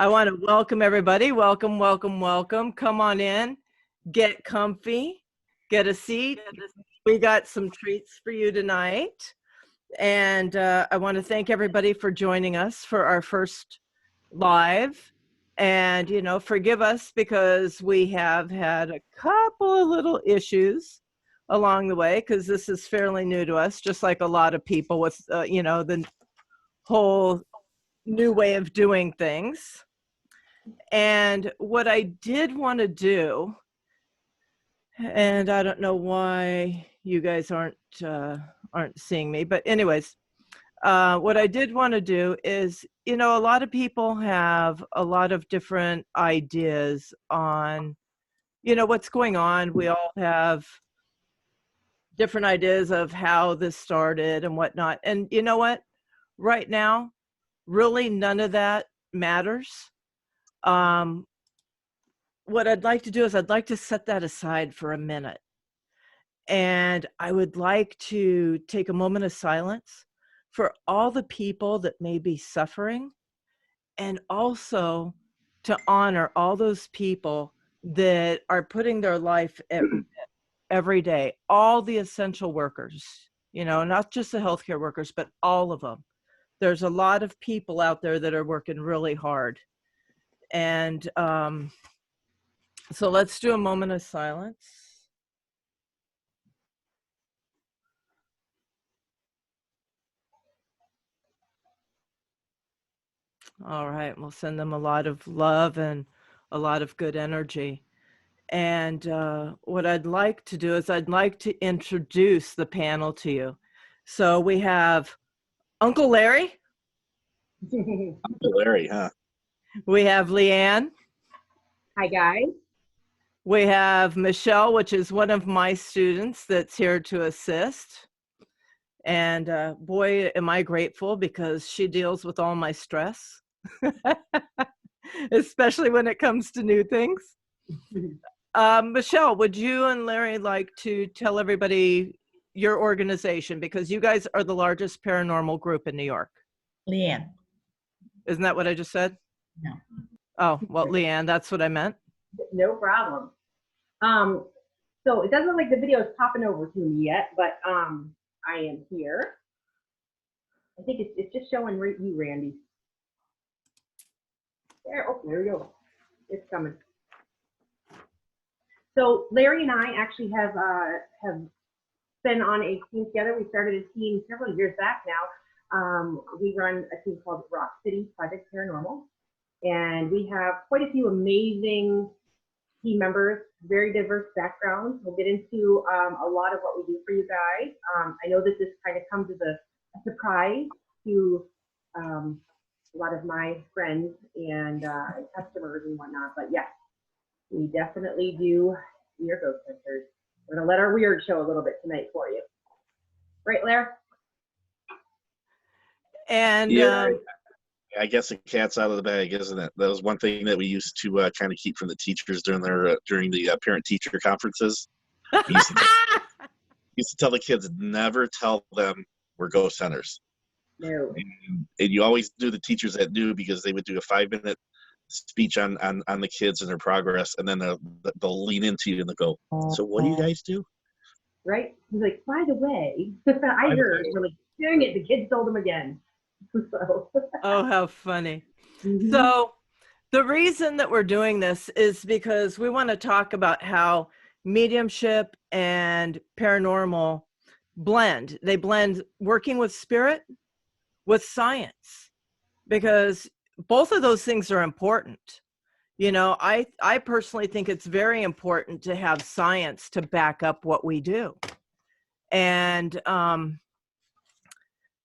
I want to welcome everybody. Welcome, welcome, welcome. Come on in, get comfy, get a seat. We got some treats for you tonight. And I want to thank everybody for joining us for our first live. And, you know, forgive us because we have had a couple of little issues along the way because this is fairly new to us, just like a lot of people with, you know, the whole new way of doing things. And what I did want to do, and I don't know why you guys aren't seeing me, but anyways, what I did want to do is, you know, a lot of people have a lot of different ideas on, you know, what's going on. We all have different ideas of how this started and whatnot. And you know what? Right now, really none of that matters. What I'd like to do is I'd like to set that aside for a minute. And I would like to take a moment of silence for all the people that may be suffering, and also to honor all those people that are putting their life every day, all the essential workers, you know, not just the healthcare workers, but all of them. There's a lot of people out there that are working really hard. And so let's do a moment of silence. All right, we'll send them a lot of love and a lot of good energy. And what I'd like to do is I'd like to introduce the panel to you. So we have Uncle Larry. Uncle Larry, huh? We have Leanne. Hi, guys. We have Michelle, which is one of my students that's here to assist. And boy, am I grateful because she deals with all my stress, especially when it comes to new things. Michelle, would you and Larry like to tell everybody your organization? Because you guys are the largest paranormal group in New York. Leanne. Isn't that what I just said? No. Oh, well, Leanne, that's what I meant. No problem. So it doesn't look like the video is popping over to me yet, but I am here. I think it's just showing you, Randy. There, oh, there you go. It's coming. So Larry and I actually have been on a team together. We started a team several years back now. We run a team called Roc City Project Paranormal, and we have quite a few amazing team members, very diverse backgrounds. We'll get into a lot of what we do for you guys. I know that this kind of comes as a surprise to a lot of my friends and customers and whatnot, but yes, we definitely do your ghost hunters. We're gonna let our weird show a little bit tonight for you. Right, Larry? And yeah, I guess the cat's out of the bag, isn't it? That was one thing that we used to kind of keep from the teachers during the parent-teacher conferences. We used to tell the kids, never tell them we're ghost hunters. No. And you always knew the teachers that knew, because they would do a 5-minute speech on the kids and their progress, and then they'll lean into you and they'll go, so what do you guys do? Right? He's like, by the way, I heard. We're like, dang it, the kids told him again. So. Oh, how funny. Mm-hmm. So the reason that we're doing this is because we want to talk about how mediumship and paranormal blend. They blend working with spirit with science, because both of those things are important. You know, I personally think it's very important to have science to back up what we do. And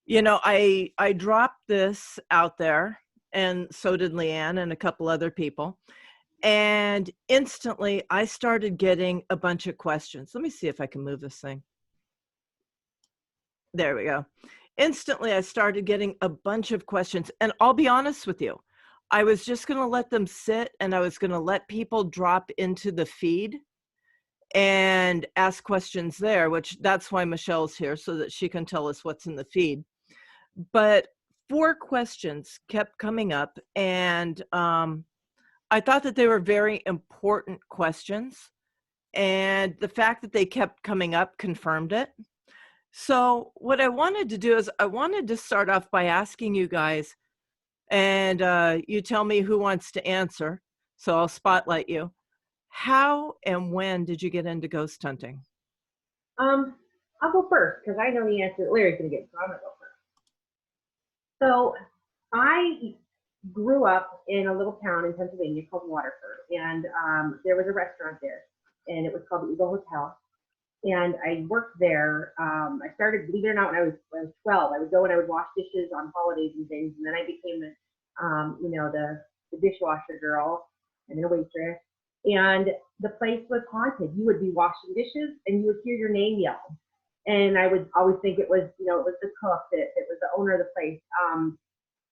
you know, I dropped this out there, and so did Leanne and a couple other people. And instantly I started getting a bunch of questions. Let me see if I can move this thing. There we go. Instantly I started getting a bunch of questions. And I'll be honest with you, I was just going to let them sit, and I was going to let people drop into the feed and ask questions there, which that's why Michelle's here, so that she can tell us what's in the feed. But 4 questions kept coming up, and I thought that they were very important questions, and the fact that they kept coming up confirmed it. So what I wanted to do is I wanted to start off by asking you guys, and you tell me who wants to answer, so I'll spotlight you. How and when did you get into ghost hunting? I'll go first because I know the answer. Larry's gonna get, so I'm gonna go first. So I grew up in a little town in Pennsylvania called Waterford, and there was a restaurant there, and it was called the Eagle Hotel. And I worked there. I started, believe it or not, when I was 12. I would go and I would wash dishes on holidays and things, and then I became the dishwasher girl and then a waitress. And the place was haunted. You would be washing dishes and you would hear your name yelled. And I would always think it was, it was the cook, that it was the owner of the place.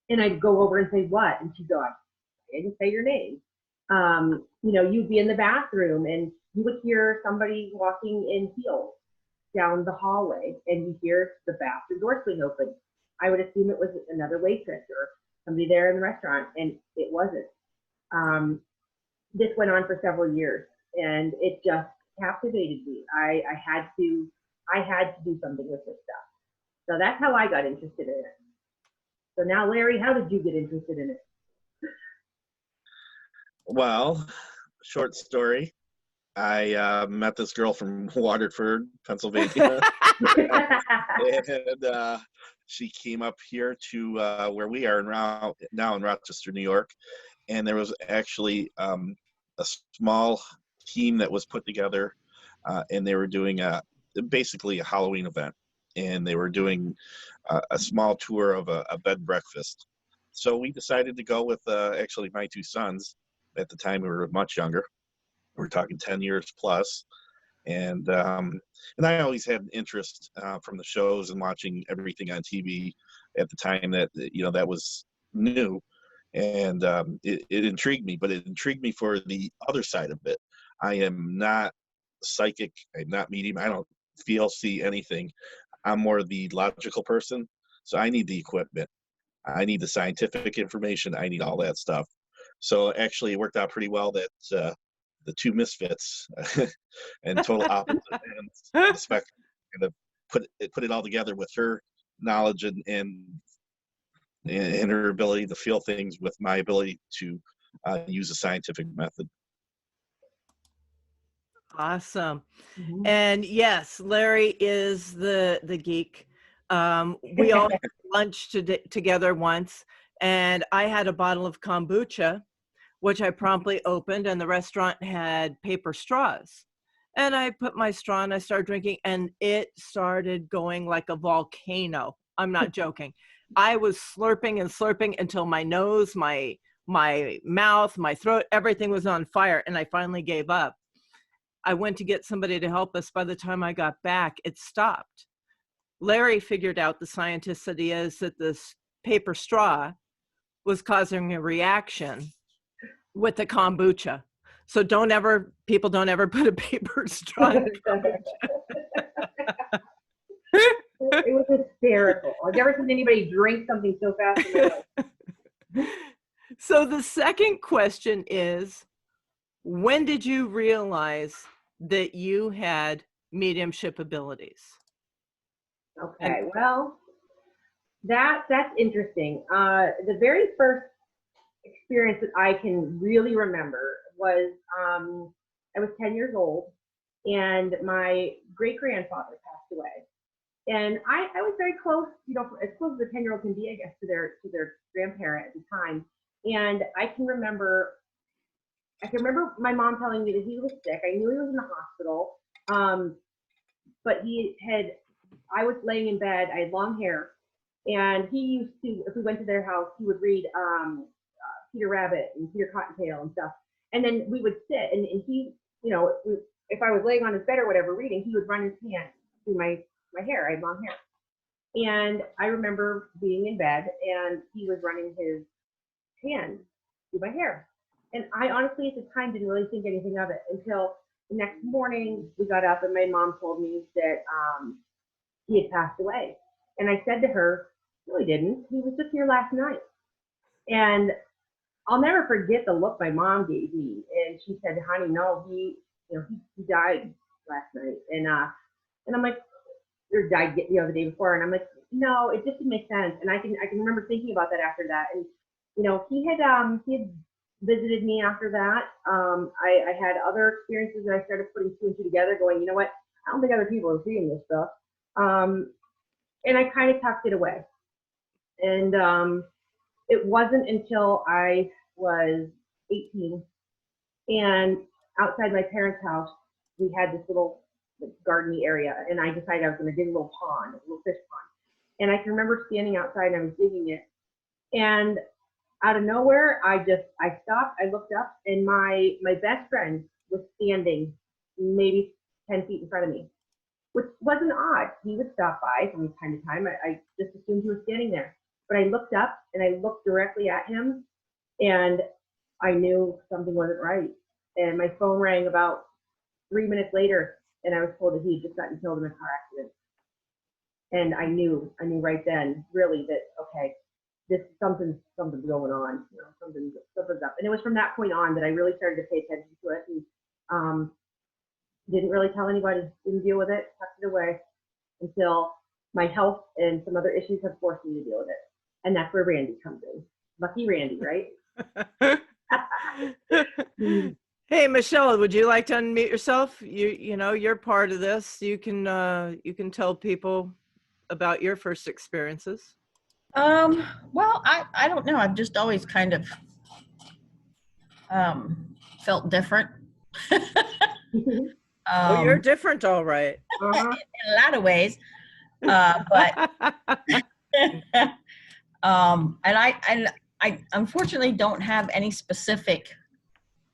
And I'd go over and say, what? And she'd go, I didn't say your name. You'd be in the bathroom and you would hear somebody walking in heels down the hallway, and you hear the bathroom door swing open. I would assume it was another waitress or somebody there in the restaurant, and it wasn't. This went on for several years, and it just captivated me. I had to do something with this stuff. So that's how I got interested in it. So now, Larry, how did you get interested in it? Well, short story. I met this girl from Waterford, Pennsylvania, and she came up here to where we are now in Rochester, New York. And there was actually a small team that was put together, and they were doing basically a Halloween event, and they were doing a small tour of a bed and breakfast. So we decided to go with actually my 2 sons. At the time, we were much younger. We're talking 10 years plus. And I always had an interest from the shows and watching everything on TV at the time that was new. And it intrigued me, but it intrigued me for the other side of it. I am not psychic. I'm not medium. I don't see anything. I'm more the logical person. So I need the equipment. I need the scientific information. I need all that stuff. So actually it worked out pretty well that the 2 misfits and total opposite ends of the spectrum kind of put it all together with her knowledge and her ability to feel things with my ability to use a scientific method. Awesome. Mm-hmm. And yes, Larry is the geek. We all had lunch together once, and I had a bottle of kombucha, which I promptly opened, and the restaurant had paper straws. And I put my straw and I started drinking, and it started going like a volcano. I'm not joking. I was slurping and slurping until my nose, my mouth, my throat, everything was on fire, and I finally gave up. I went to get somebody to help us. By the time I got back, it stopped. Larry figured out, the scientist that he is, that this paper straw was causing a reaction with the kombucha. So people don't ever put a paper straw in kombucha. It was hysterical. I've never seen anybody drink something so fast in my life. So the second question is, when did you realize that you had mediumship abilities? Okay, well, that's interesting. The very first experience that I can really remember was I was 10 years old, and my great-grandfather passed away. And I was very close, as close as a 10-year-old can be, I guess, to their grandparent at the time. And I can remember my mom telling me that he was sick. I knew he was in the hospital, but I was laying in bed. I had long hair, and he used to, if we went to their house, he would read Peter Rabbit and Peter Cottontail and stuff. And then we would sit, and he, if I was laying on his bed or whatever reading, he would run his hand through my hair. I had long hair. And I remember being in bed, and he was running his hand through my hair. And I honestly, at the time, didn't really think anything of it until the next morning we got up and my mom told me that he had passed away. And I said to her, No, he didn't. He was just here last night. And I'll never forget the look my mom gave me. And she said, honey, no, he died last night. And I'm like, or died the day before. And I'm like, no, it just didn't make sense. And I can remember thinking about that after that. And, he had visited me after that. I had other experiences that I started putting two and two together going, you know what? I don't think other people are seeing this stuff. And I kind of tucked it away. And it wasn't until I was 18 and outside my parents' house, we had this little gardeny area, and I decided I was going to dig a little pond, a little fish pond. And I can remember standing outside and I was digging it, and out of nowhere, I stopped, I looked up, and my best friend was standing maybe 10 feet in front of me, which wasn't odd. He would stop by from time to time. I just assumed he was standing there. But I looked up and I looked directly at him, and I knew something wasn't right. And my phone rang about 3 minutes later, and I was told that he had just gotten killed in a car accident. And I knew right then, really, that okay, something's going on. Something's up. And it was from that point on that I really started to pay attention to it, and didn't really tell anybody. Didn't deal with it. Tucked it away until my health and some other issues have forced me to deal with it. And that's where Randy comes in. Lucky Randy, right? Hey, Michelle, would you like to unmute yourself? You're part of this. You can tell people about your first experiences. Well, I don't know. I've just always kind of felt different. Oh, you're different, all right. Uh-huh. In a lot of ways. But and I unfortunately don't have any specific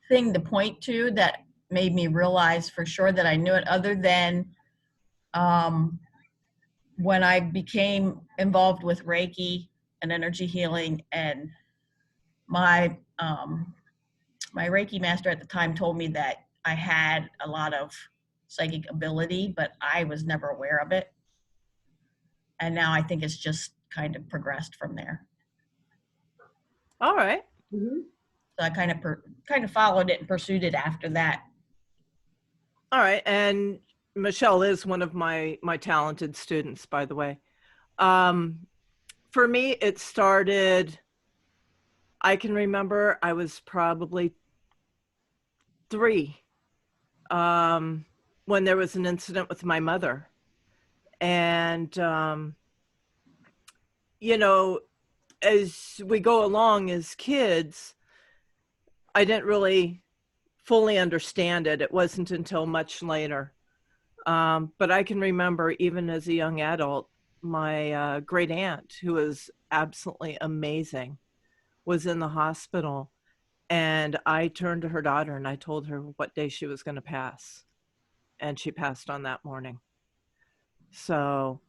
thing to point to that made me realize for sure that I knew it, other than when I became involved with Reiki and energy healing, and my my Reiki master at the time told me that I had a lot of psychic ability, but I was never aware of it. And now I think it's just kind of progressed from there. All right. Mm-hmm. So I kind of followed it and pursued it after that. All right. And Michelle is one of my talented students, by the way. For me, it started, I can remember I was probably 3 when there was an incident with my mother. And, as we go along as kids, I didn't really fully understand it. It wasn't until much later. But I can remember even as a young adult, my great aunt, who was absolutely amazing, was in the hospital. And I turned to her daughter and I told her what day she was going to pass. And she passed on that morning. So,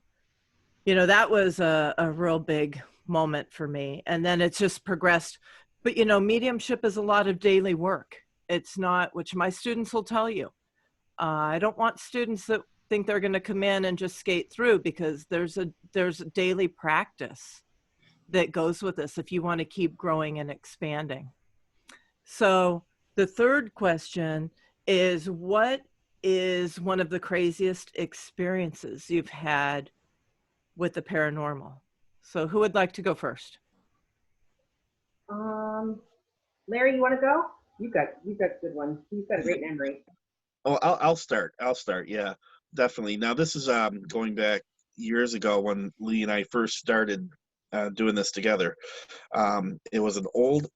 that was a real big moment for me. And then it's just progressed. But, mediumship is a lot of daily work. It's not, which my students will tell you. I don't want students that think they're going to come in and just skate through, because there's a daily practice that goes with this if you want to keep growing and expanding. So the third question is, what is one of the craziest experiences you've had with the paranormal? So who would like to go first? Larry, you want to go? You've got good ones. You've got a great memory. Oh, I'll start. Yeah, definitely. Now this is going back years ago when Lee and I first started doing this together. It was an old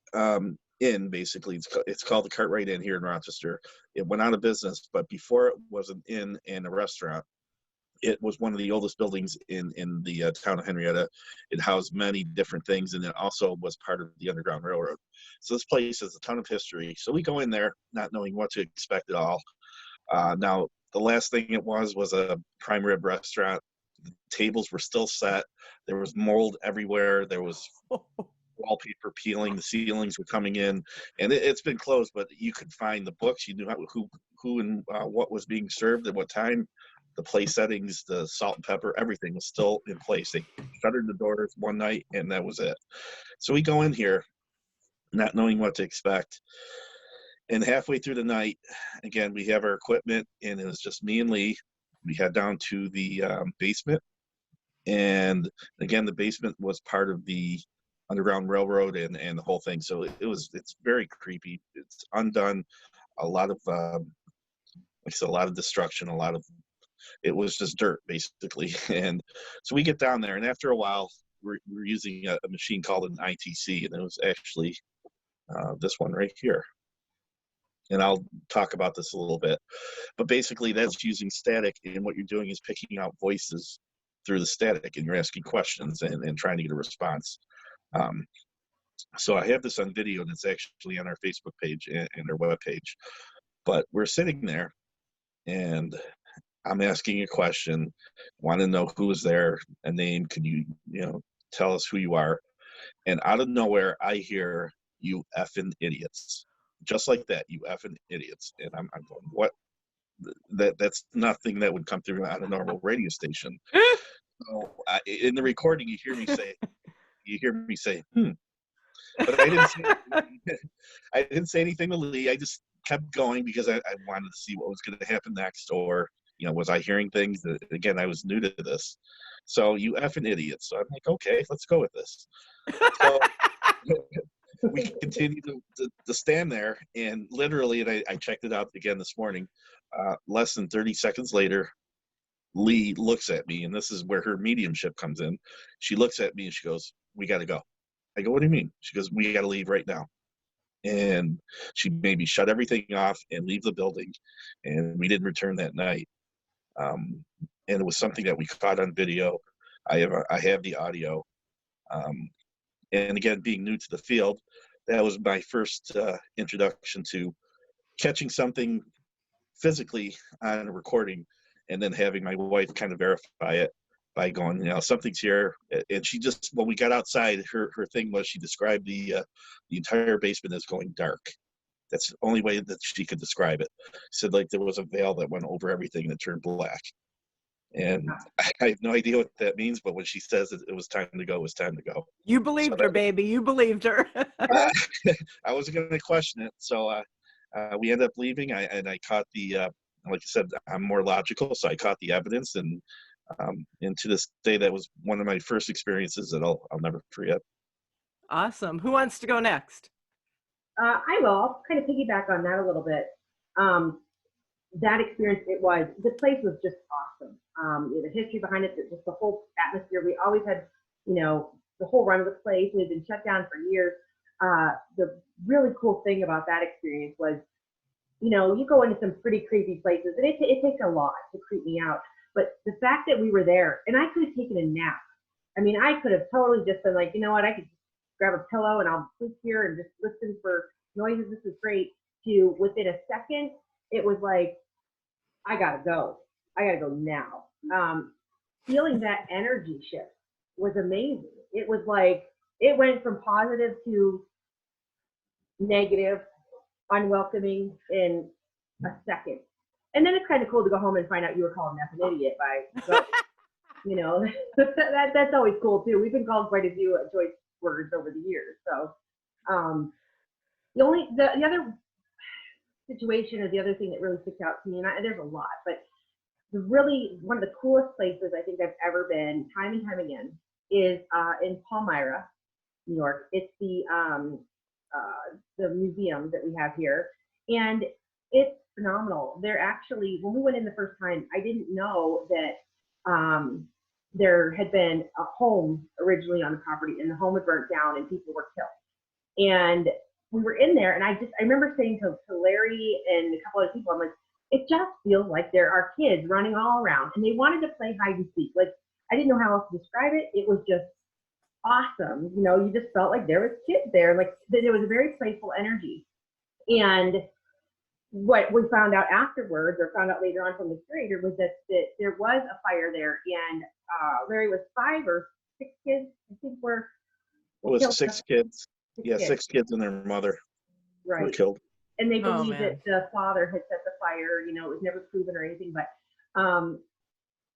inn, basically. It's called the Cartwright Inn here in Rochester. It went out of business, but before it was an inn and a restaurant. It was one of the oldest buildings in the town of Henrietta. It housed many different things, and it also was part of the Underground Railroad. So this place has a ton of history. So we go in there not knowing what to expect at all. Now, the last thing it was a prime rib restaurant. The tables were still set. There was mold everywhere. There was wallpaper peeling. The ceilings were coming in, and it's been closed, but you could find the books. You knew who and what was being served at what time. the place settings, the salt and pepper, everything was still in place. They shuttered the doors one night, and that was it. So we go in here, not knowing what to expect. And halfway through the night, again, we have our equipment, and it was just me and Lee. We head down to the basement. And again, the basement was part of the Underground Railroad and the whole thing. So it's very creepy. It's undone. A lot of, like I said, a lot of destruction, it was just dirt basically. And so we get down there, and after a while, we're using a machine called an ITC, and it was actually this one right here. And I'll talk about this a little bit, but basically that's using static, and what you're doing is picking out voices through the static, and you're asking questions and trying to get a response. So I have this on video, and it's actually on our Facebook page and our web page. But we're sitting there, and I'm asking a question, want to know who is there, a name, can you tell us who you are? And out of nowhere, I hear, "You effing idiots." Just like that, "You effing idiots." And I'm going, what? That's nothing that would come through on a normal radio station. So in the recording, you hear me say, But I didn't say anything to Lee. I just kept going because I wanted to see what was going to happen next, or was I hearing things that, again, I was new to this. So, "You effing idiots." So I'm like, okay, let's go with this. So we continue to stand there, and literally, and I checked it out again this morning, less than 30 seconds later, Lee looks at me, and this is where her mediumship comes in. She looks at me and she goes, "We got to go." I go, "What do you mean?" She goes, "We got to leave right now." And she made me shut everything off and leave the building, and we didn't return that night. And it was something that we caught on video. I have the audio. And again, being new to the field, that was my first introduction to catching something physically on a recording, and then having my wife kind of verify it by going, "Something's here." And she just, when we got outside, her thing was, she described the entire basement as going dark. That's the only way that she could describe it. She said, like, there was a veil that went over everything and it turned black. And I have no idea what that means, but when she says it was time to go, it was time to go. You believed her, baby. You believed her. I wasn't going to question it. So we ended up leaving, and I caught the, like I said, I'm more logical, so I caught the evidence, and to this day, that was one of my first experiences that I'll never forget. Awesome. Who wants to go next? I will. I'll kind of piggyback on that a little bit. That experience, the place was just awesome. The history behind it, just the whole atmosphere. We always had, the whole run of the place. It had been shut down for years. The really cool thing about that experience was, you go into some pretty creepy places, and it takes a lot to creep me out. But the fact that we were there, and I could have taken a nap. I mean, I could have totally just been like, you know what, I could grab a pillow and I'll sleep here and just listen for noises. This is great. To within a second, it was like, I gotta go. I gotta go now. Feeling that energy shift was amazing. It was like, it went from positive to negative, unwelcing in a second. And then it's kind of cool to go home and find out you were called an effing idiot by, that's always cool too. We've been called quite a few choice words over the years. So the other situation, or the other thing that really sticks out to me, and there's a lot, but one of the coolest places I think I've ever been, time and time again, is in Palmyra, New York. It's the museum that we have here, and it's phenomenal. They're actually, when we went in the first time, I didn't know that there had been a home originally on the property, and the home had burnt down and people were killed. And we were in there, and I remember saying to Larry and a couple other people, I'm like, it just feels like there are kids running all around, and they wanted to play hide and seek. Like, I didn't know how else to describe it. It was just awesome. You just felt like there was kids there. Like, there was a very playful energy. And what we found out afterwards, or found out later on from the curator, was that there was a fire there, and Larry was 5 or 6 kids, I think, were killed. It was 6 kids. Yeah, 6 kids and their mother were killed. And they believe that the father had set the fire. It was never proven or anything, but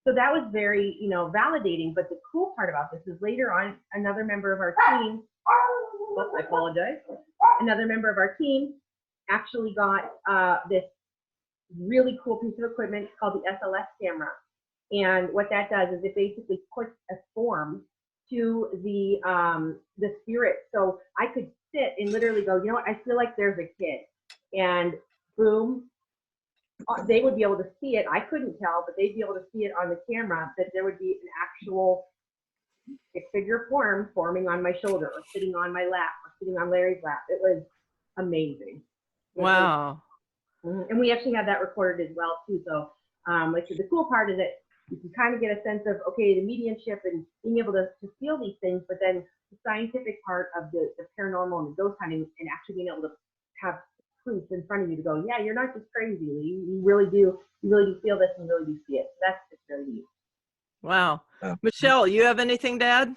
So that was very, validating. But the cool part about this is later on, another member of our team, I apologize, another member of our team actually got this really cool piece of equipment called the SLS camera. And what that does is it basically puts a form to the spirit. So I could sit and literally go, you know what, I feel like there's a kid. And boom, they would be able to see it. I couldn't tell, but they'd be able to see it on the camera, that there would be an actual figure form forming on my shoulder or sitting on my lap or sitting on Larry's lap. It was amazing. Wow. And we actually have that recorded as well too. So like the cool part is that you can kind of get a sense of, okay, the mediumship and being able to feel these things, but then the scientific part of the paranormal and the ghost hunting and actually being able to have proof in front of you to go, yeah, you're not just crazy. You really do feel this and really do see it. So that's just very neat. Wow. Michelle, you have anything to add?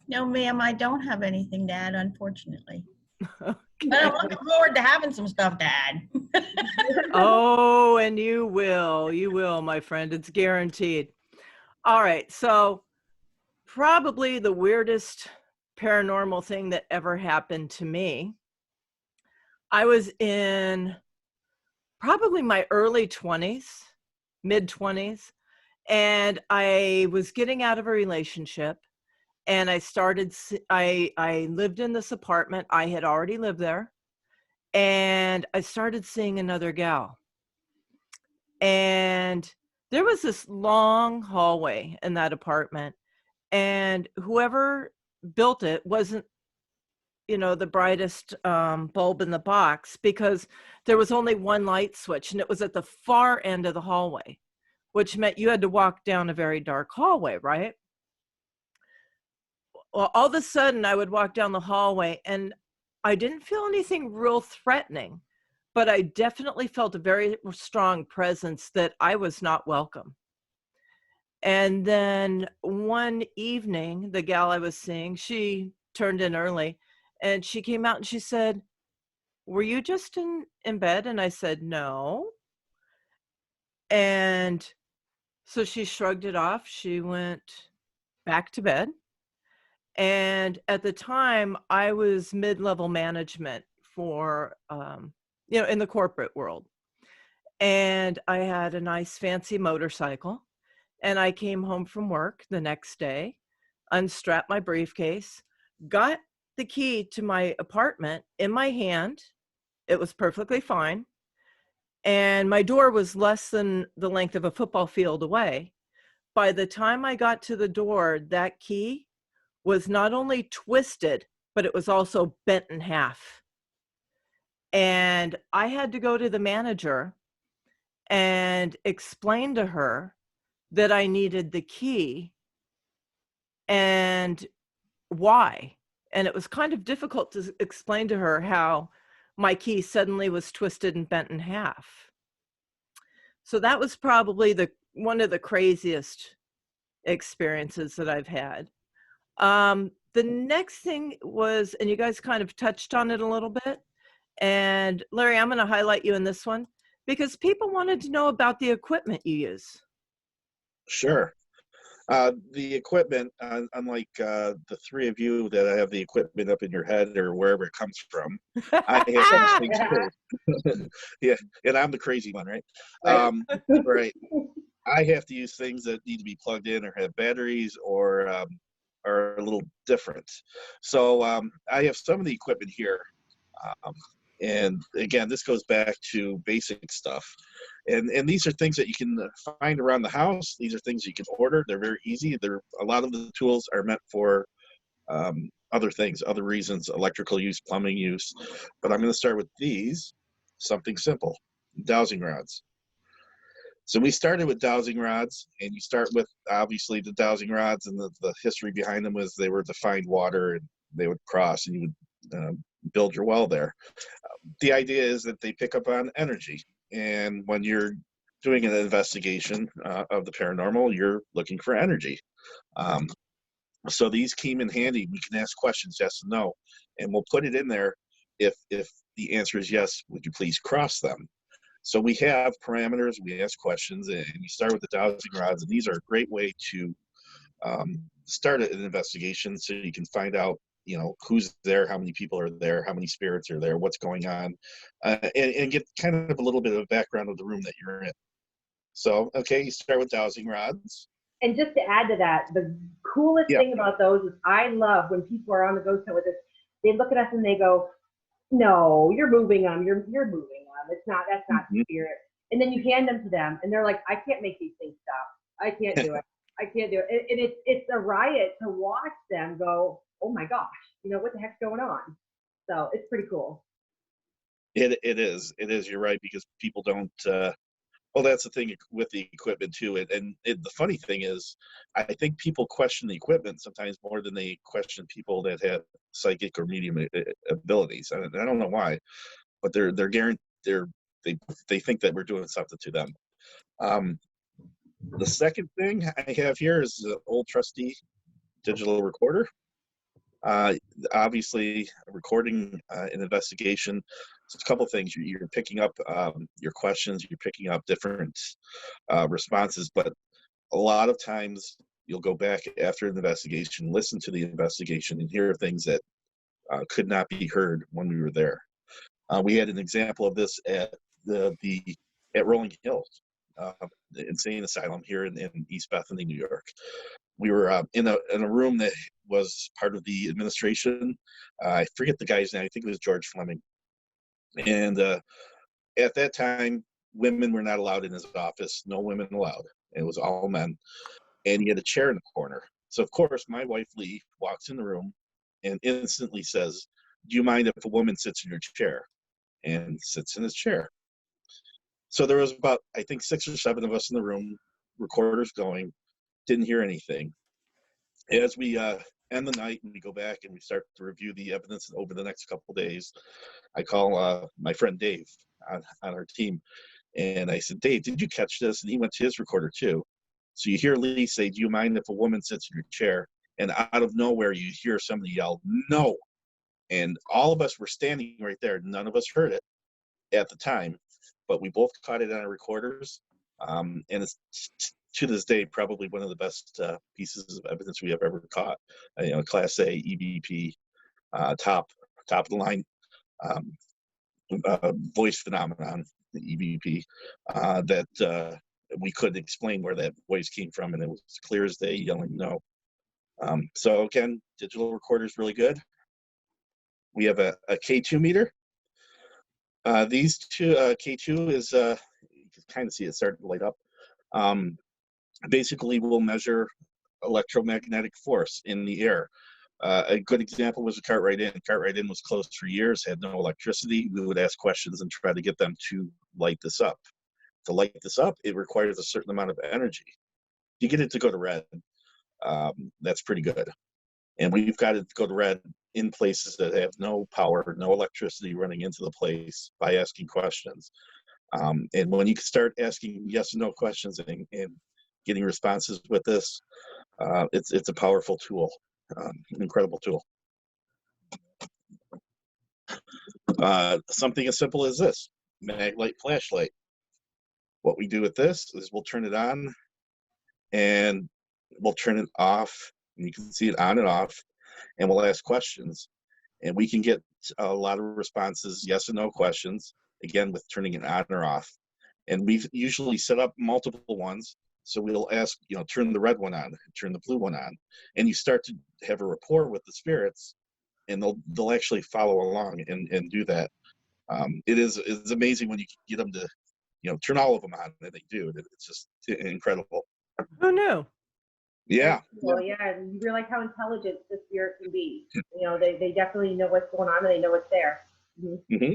No, ma'am, I don't have anything to add, unfortunately. Okay. But I'm looking forward to having some stuff to add. Oh, and you will, my friend. It's guaranteed. All right. So probably the weirdest paranormal thing that ever happened to me. I was in probably my early 20s, mid 20s, and I was getting out of a relationship, and I lived in this apartment. I had already lived there, and I started seeing another gal. And there was this long hallway in that apartment, and whoever built it wasn't, the brightest bulb in the box, because there was only one light switch, and it was at the far end of the hallway, which meant you had to walk down a very dark hallway, right? Well, all of a sudden I would walk down the hallway and I didn't feel anything real threatening, but I definitely felt a very strong presence that I was not welcome. And then one evening, the gal I was seeing, she turned in early, and she came out and she said, "Were you just in bed?" And I said, "No." And so she shrugged it off. She went back to bed. And at the time, I was mid-level management for, in the corporate world. And I had a nice fancy motorcycle. And I came home from work the next day, unstrapped my briefcase, got the key to my apartment in my hand. It was perfectly fine. And my door was less than the length of a football field away. By the time I got to the door, that key was not only twisted, but it was also bent in half. And I had to go to the manager and explain to her that I needed the key and why. And it was kind of difficult to explain to her how my key suddenly was twisted and bent in half. So that was probably one of the craziest experiences that I've had. The next thing was, and you guys kind of touched on it a little bit, and Larry, I'm going to highlight you in this one because people wanted to know about the equipment you use. Sure. The equipment, unlike the three of you that have the equipment up in your head or wherever it comes from, I have things too. Yeah, and I'm the crazy one, right? Right. I have to use things that need to be plugged in or have batteries or are a little different. So I have some of the equipment here. And again, this goes back to basic stuff. And these are things that you can find around the house. These are things you can order. They're very easy. A lot of the tools are meant for other things, other reasons, electrical use, plumbing use. But I'm going to start with these, something simple, dowsing rods. So we started with dowsing rods, and you start with obviously the dowsing rods, and the history behind them was they were to find water, and they would cross, and you would build your well there. The idea is that they pick up on energy, and when you're doing an investigation of the paranormal, you're looking for energy. So these came in handy. We can ask questions, yes and no, and we'll put it in there. If the answer is yes, would you please cross them? So we have parameters, we ask questions, and we start with the dowsing rods, and these are a great way to start an investigation so you can find out, you know, who's there, how many people are there, how many spirits are there, what's going on, and get kind of a little bit of a background of the room that you're in. So, okay, you start with dowsing rods. And just to add to that, the coolest thing about those is I love when people are on the ghost hunt with us, they look at us and they go, no, you're moving them. You're moving them. That's not spirit. And then you hand them to them and they're like, I can't make these things stop. I can't do it. I can't do it. And it's a riot to watch them go, oh my gosh, you know, what the heck's going on? So it's pretty cool. It is. You're right, because people don't, well, that's the thing with the equipment too. And the funny thing is, I think people question the equipment sometimes more than they question people that have psychic or medium abilities. I don't know why, but they think that we're doing something to them. The second thing I have here is the old trusty digital recorder. Obviously, recording an investigation, it's a couple things. You're picking up your questions, you're picking up different responses, but a lot of times you'll go back after an investigation, listen to the investigation, and hear things that could not be heard when we were there. We had an example of this at at Rolling Hills, the insane asylum here in East Bethany, New York. We were in a room that was part of the administration. I forget the guy's name. I think it was George Fleming. And at that time, women were not allowed in his office. No women allowed. It was all men. And he had a chair in the corner. So, of course, my wife, Lee, walks in the room and instantly says, do you mind if a woman sits in your chair? And sits in his chair. So there was about, I think, 6 or 7 of us in the room, recorders going, didn't hear anything. As we end the night and we go back and we start to review the evidence over the next couple of days, I call my friend Dave on our team, and I said, Dave, did you catch this? And he went to his recorder too. So you hear Lee say, do you mind if a woman sits in your chair? And out of nowhere, you hear somebody yell, no. And all of us were standing right there. None of us heard it at the time, but we both caught it on our recorders. And it's to this day probably one of the best pieces of evidence we have ever caught. You know, Class A, EVP, top of the line voice phenomenon, the EVP, that we couldn't explain where that voice came from, and it was clear as day, yelling no. So again, digital recorder is really good. We have a K2 meter. These two, K2 is, you can kind of see it starting to light up. Basically, we'll measure electromagnetic force in the air. A good example was the Cartwright Inn. Cartwright Inn was closed for years, had no electricity. We would ask questions and try to get them to light this up. To light this up, it requires a certain amount of energy. You get it to go to red, that's pretty good. And we've got it to go to red in places that have no power, no electricity running into the place by asking questions. And when you start asking yes and no questions and getting responses with this, it's a powerful tool, an incredible tool. Something as simple as this, Maglite flashlight. What we do with this is we'll turn it on and we'll turn it off, and you can see it on and off, and we'll ask questions. And we can get a lot of responses, yes and no questions, again, with turning it on or off. And we've usually set up multiple ones. So we'll ask, you know, turn the red one on, turn the blue one on. And you start to have a rapport with the spirits, and they'll actually follow along and do that. It's amazing when you get them to, you know, turn all of them on, and they do. It's just incredible. Who knew? Yeah. Well, yeah, and you realize how intelligent the spirit can be. You know, they definitely know what's going on and they know what's there. Mm-hmm. Mm-hmm.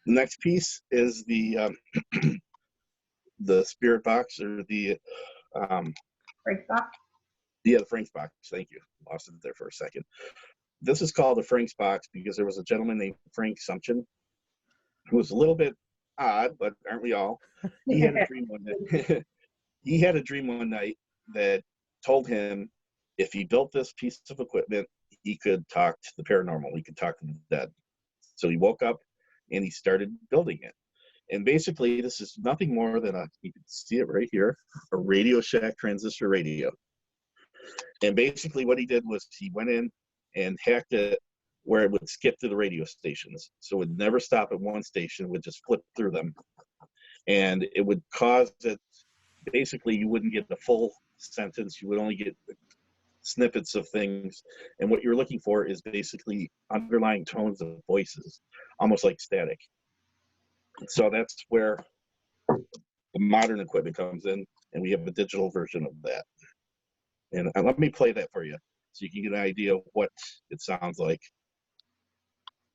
The next piece is the the spirit box, or the Frank's box? Yeah, the Frank's box. Thank you. Lost it there for a second. This is called the Frank's box because there was a gentleman named Frank Sumption who was a little bit odd, but aren't we all? He had a dream one night. He had a dream one night that told him if he built this piece of equipment, he could talk to the paranormal. He could talk to the dead. So he woke up and he started building it. And basically, this is nothing more than you can see it right here, a Radio Shack transistor radio. And basically what he did was he went in and hacked it where it would skip to the radio stations. So it would never stop at one station, it would just flip through them. And it would cause it, basically you wouldn't get the full sentence, you would only get snippets of things. And what you're looking for is basically underlying tones of voices, almost like static. So that's where the modern equipment comes in, and we have a digital version of that. And let me play that for you so you can get an idea of what it sounds like.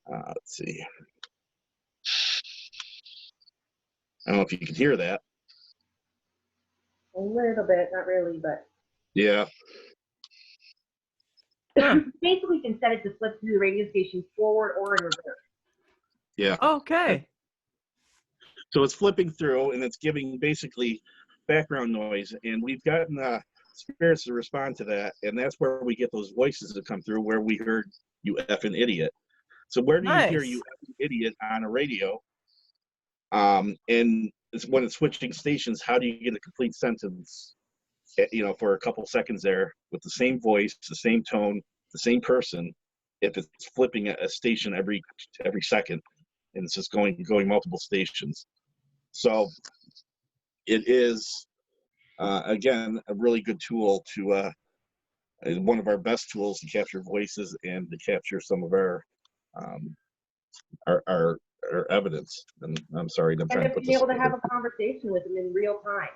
Let's see. I don't know if you can hear that. A little bit, not really, but Yeah. basically you can set it to flip through the radio station forward or in reverse. Yeah. Okay. So it's flipping through, and it's giving basically background noise. And we've gotten spirits to respond to that, and that's where we get those voices that come through, where we heard "you effing idiot." So where do you hear Nice. "you effing idiot" on a radio? And it's when it's switching stations, how do you get a complete sentence, for a couple seconds there with the same voice, the same tone, the same person, if it's flipping a station every second, and it's just going multiple stations. So it is again a really good tool to one of our best tools to capture voices and to capture some of our evidence. And I'm sorry, I'm trying to And put to be this able to together. have a conversation with them in real time,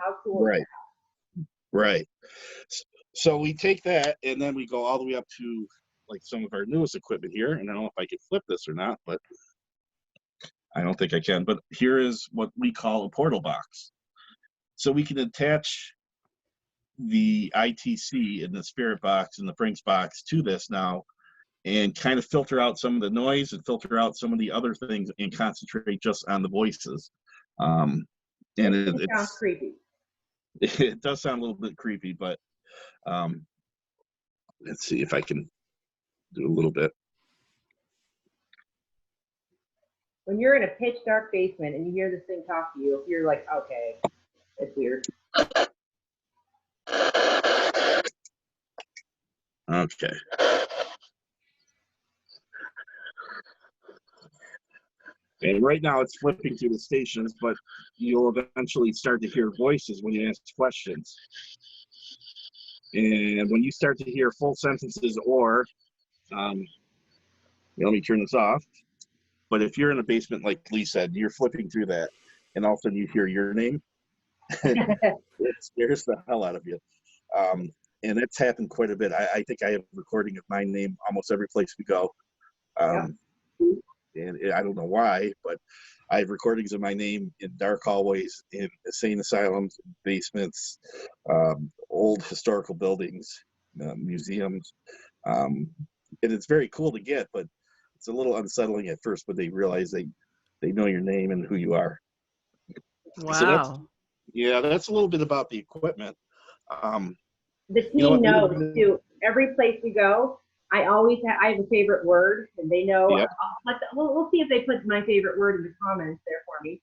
how cool is Right. Right. So we take that, and then we go all the way up to like some of our newest equipment here. And I don't know if I can flip this or not, but I don't think I can. But here is what we call a portal box. So we can attach the ITC and the spirit box and the Frank's box to this now, and kind of filter out some of the noise and filter out some of the other things and concentrate just on the voices. And it sounds creepy. It does sound a little bit creepy, but let's see if I can do a little bit. When you're in a pitch dark basement and you hear this thing talk to you, you're like, okay, it's weird. Okay. And right now it's flipping through the stations, but you'll eventually start to hear voices when you ask questions. And when you start to hear full sentences or, let me turn this off. But if you're in a basement, like Lee said, you're flipping through that, and all of a sudden you hear your name, it scares the hell out of you. And that's happened quite a bit. I think I have a recording of my name almost every place we go. And I don't know why, but I have recordings of my name in dark hallways, in insane asylums, basements, old historical buildings, museums. And it's very cool to get, but it's a little unsettling at first when they realize they know your name and who you are. Wow. So that's a little bit about the equipment. The team knows too. Every place we go, I have a favorite word, and they know. Yep. We'll see if they put my favorite word in the comments there for me.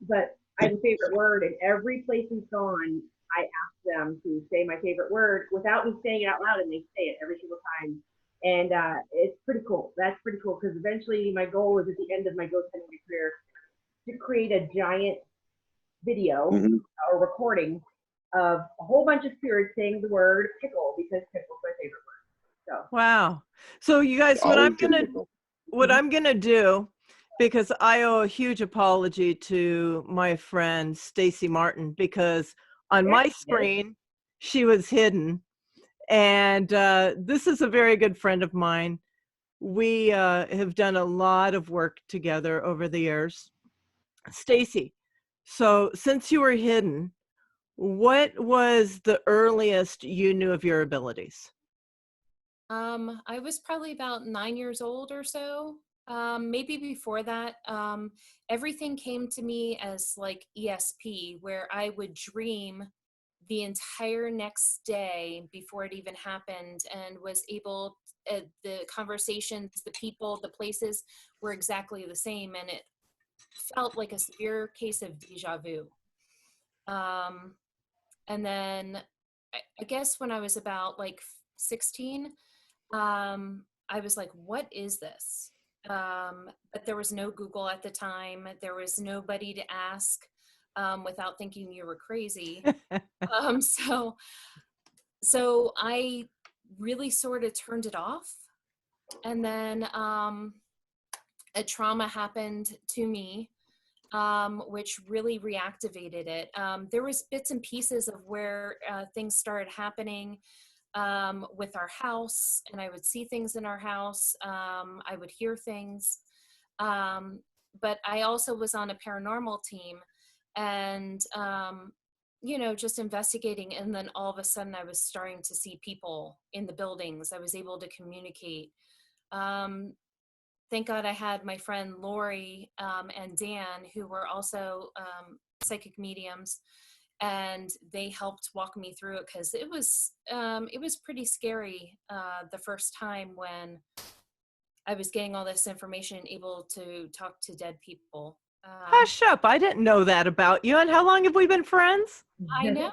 But I have a favorite word, and every place we've gone, I ask them to say my favorite word without me saying it out loud, and they say it every single time. And it's pretty cool. That's pretty cool, because eventually my goal is at the end of my ghost hunting career to create a giant video or recording of a whole bunch of spirits saying the word pickle, because pickle's my favorite word. So. Wow. So you guys, what I'm gonna do, because I owe a huge apology to my friend Stacy Martin, because on my screen she was hidden, and this is a very good friend of mine. We have done a lot of work together over the years. Stacy, so since you were hidden, what was the earliest you knew of your abilities? I was probably about 9 years old or so. Maybe before that. Everything came to me as like ESP, where I would dream the entire next day before it even happened, and was able, the conversations, the people, the places were exactly the same. And felt like a severe case of deja vu. And then I guess when I was about like 16, I was like, what is this? But there was no Google at the time. There was nobody to ask without thinking you were crazy. Um, so, so I really sort of turned it off. And then a trauma happened to me, which really reactivated it. There was bits and pieces of where things started happening with our house, and I would see things in our house. I would hear things. But I also was on a paranormal team, and you know, just investigating, and then all of a sudden I was starting to see people in the buildings. I was able to communicate. Thank God I had my friend Lori and Dan, who were also psychic mediums, and they helped walk me through it, because it was pretty scary the first time when I was getting all this information, able to talk to dead people. Hush up. I didn't know that about you. And how long have we been friends? I know,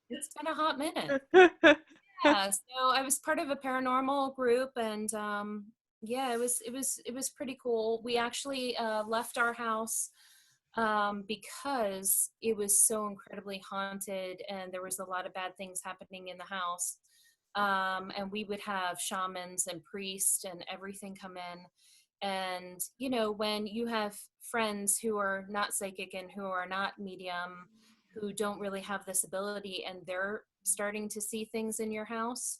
it's been a hot minute. Yeah, so I was part of a paranormal group, and yeah, it was pretty cool. We actually left our house because it was so incredibly haunted, and there was a lot of bad things happening in the house. And we would have shamans and priests and everything come in. And, you know, when you have friends who are not psychic and who are not medium, who don't really have this ability, and they're starting to see things in your house,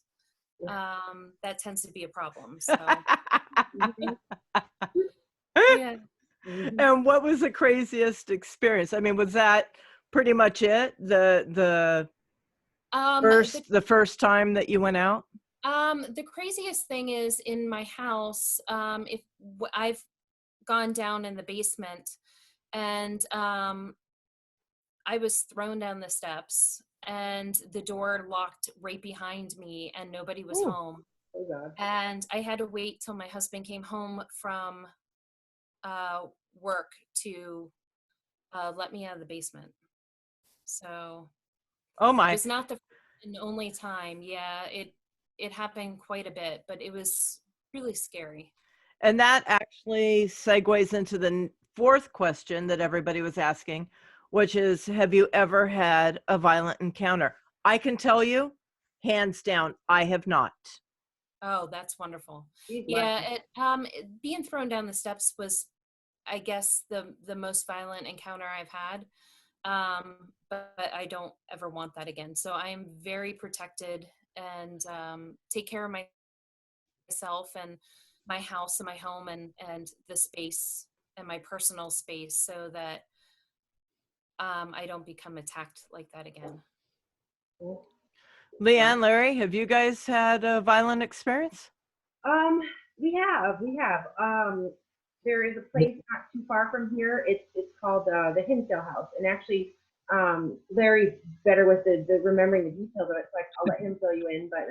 that tends to be a problem. So, yeah. And what was the craziest experience? I mean, was that pretty much it? The first time that you went out? The craziest thing is in my house, if I've gone down in the basement, and I was thrown down the steps, and the door locked right behind me, and nobody was home. Oh God. And I had to wait till my husband came home from work to let me out of the basement. So Oh it my. was not the first and only time. Yeah, it happened quite a bit, but it was really scary. And that actually segues into the fourth question that everybody was asking, which is, have you ever had a violent encounter? I can tell you, hands down, I have not. Oh, that's wonderful. He's Yeah, being thrown down the steps was, I guess, the most violent encounter I've had. But I don't ever want that again. So I am very protected, and take care of myself and my house and my home, and the space and my personal space, so that I don't become attacked like that again. Cool. Leanne, Larry, have you guys had a violent experience? We have. There is a place not too far from here. It's called the Hinsdale House, and actually, Larry's better with the remembering the details of it, so I'll let him fill you in. But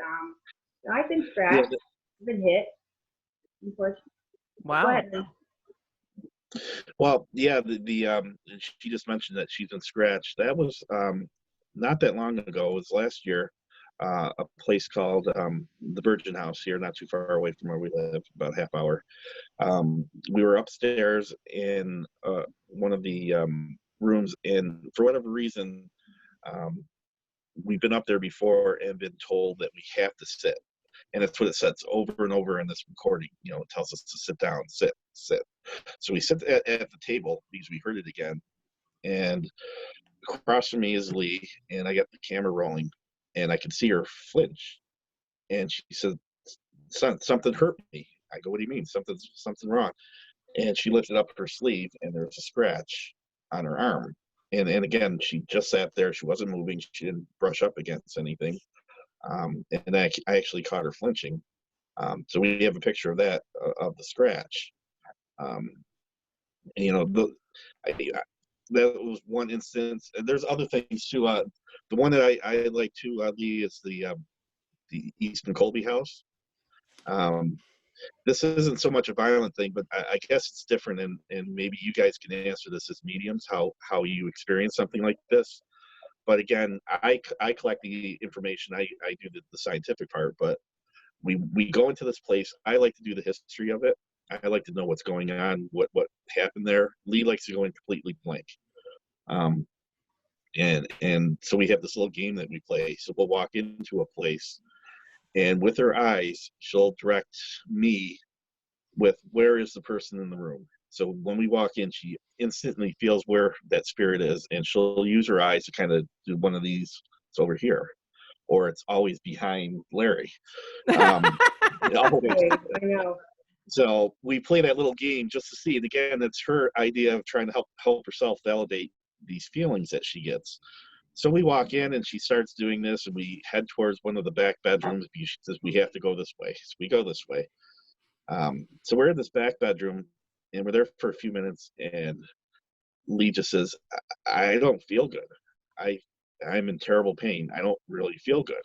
I've been scratched, I've been hit. Wow. Go ahead. Well, yeah, she just mentioned that she's been scratched. That was not that long ago. It was last year. A place called the Virgin House here, not too far away from where we live, about a half hour. We were upstairs in one of the rooms, and for whatever reason, we've been up there before and been told that we have to sit. And that's what it says over and over in this recording. You know, it tells us to sit down, sit. So we sit at the table because we heard it again. And across from me is Lee, and I got the camera rolling, and I could see her flinch. And she said, "Son, something hurt me." I go, "What do you mean? Something wrong?" And she lifted up her sleeve, and there was a scratch on her arm. And again, she just sat there. She wasn't moving. She didn't brush up against anything. And I actually caught her flinching. So we have a picture of that, of the scratch. And, you know, that was one instance. And there's other things too. The one that I like too, Lee, is the Easton Colby house. this isn't so much a violent thing, but I guess it's different, and maybe you guys can answer this as mediums, how you experience something like this. But again, I collect the information. I do the scientific part, but we go into this place. I like to do the history of it. I like to know what's going on, what happened there. Lee likes to go in completely blank. And so we have this little game that we play. So we'll walk into a place, and with her eyes, she'll direct me with where is the person in the room. So when we walk in, she instantly feels where that spirit is, and she'll use her eyes to kind of do one of these. It's over here, or it's always behind Larry. Always. I know. So we play that little game just to see. And again, that's her idea of trying to help herself validate these feelings that she gets. So we walk in, and she starts doing this, and we head towards one of the back bedrooms. She says, we have to go this way. So we go this way. So we're in this back bedroom, and we're there for a few minutes, and Lee just says, I don't feel good. I'm in terrible pain. I don't really feel good.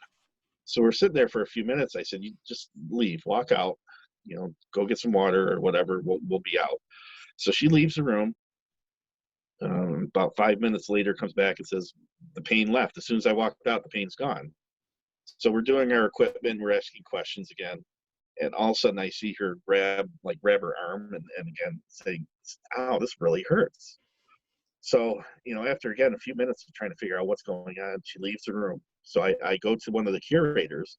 So we're sitting there for a few minutes. I said, you just leave, walk out, go get some water or whatever. We'll be out. So she leaves the room. About 5 minutes later, comes back and says, the pain left. As soon as I walked out, the pain's gone. So we're doing our equipment. We're asking questions again. And all of a sudden I see her grab her arm and again saying, ow, this really hurts. So, after again a few minutes of trying to figure out what's going on, she leaves the room. So I go to one of the curators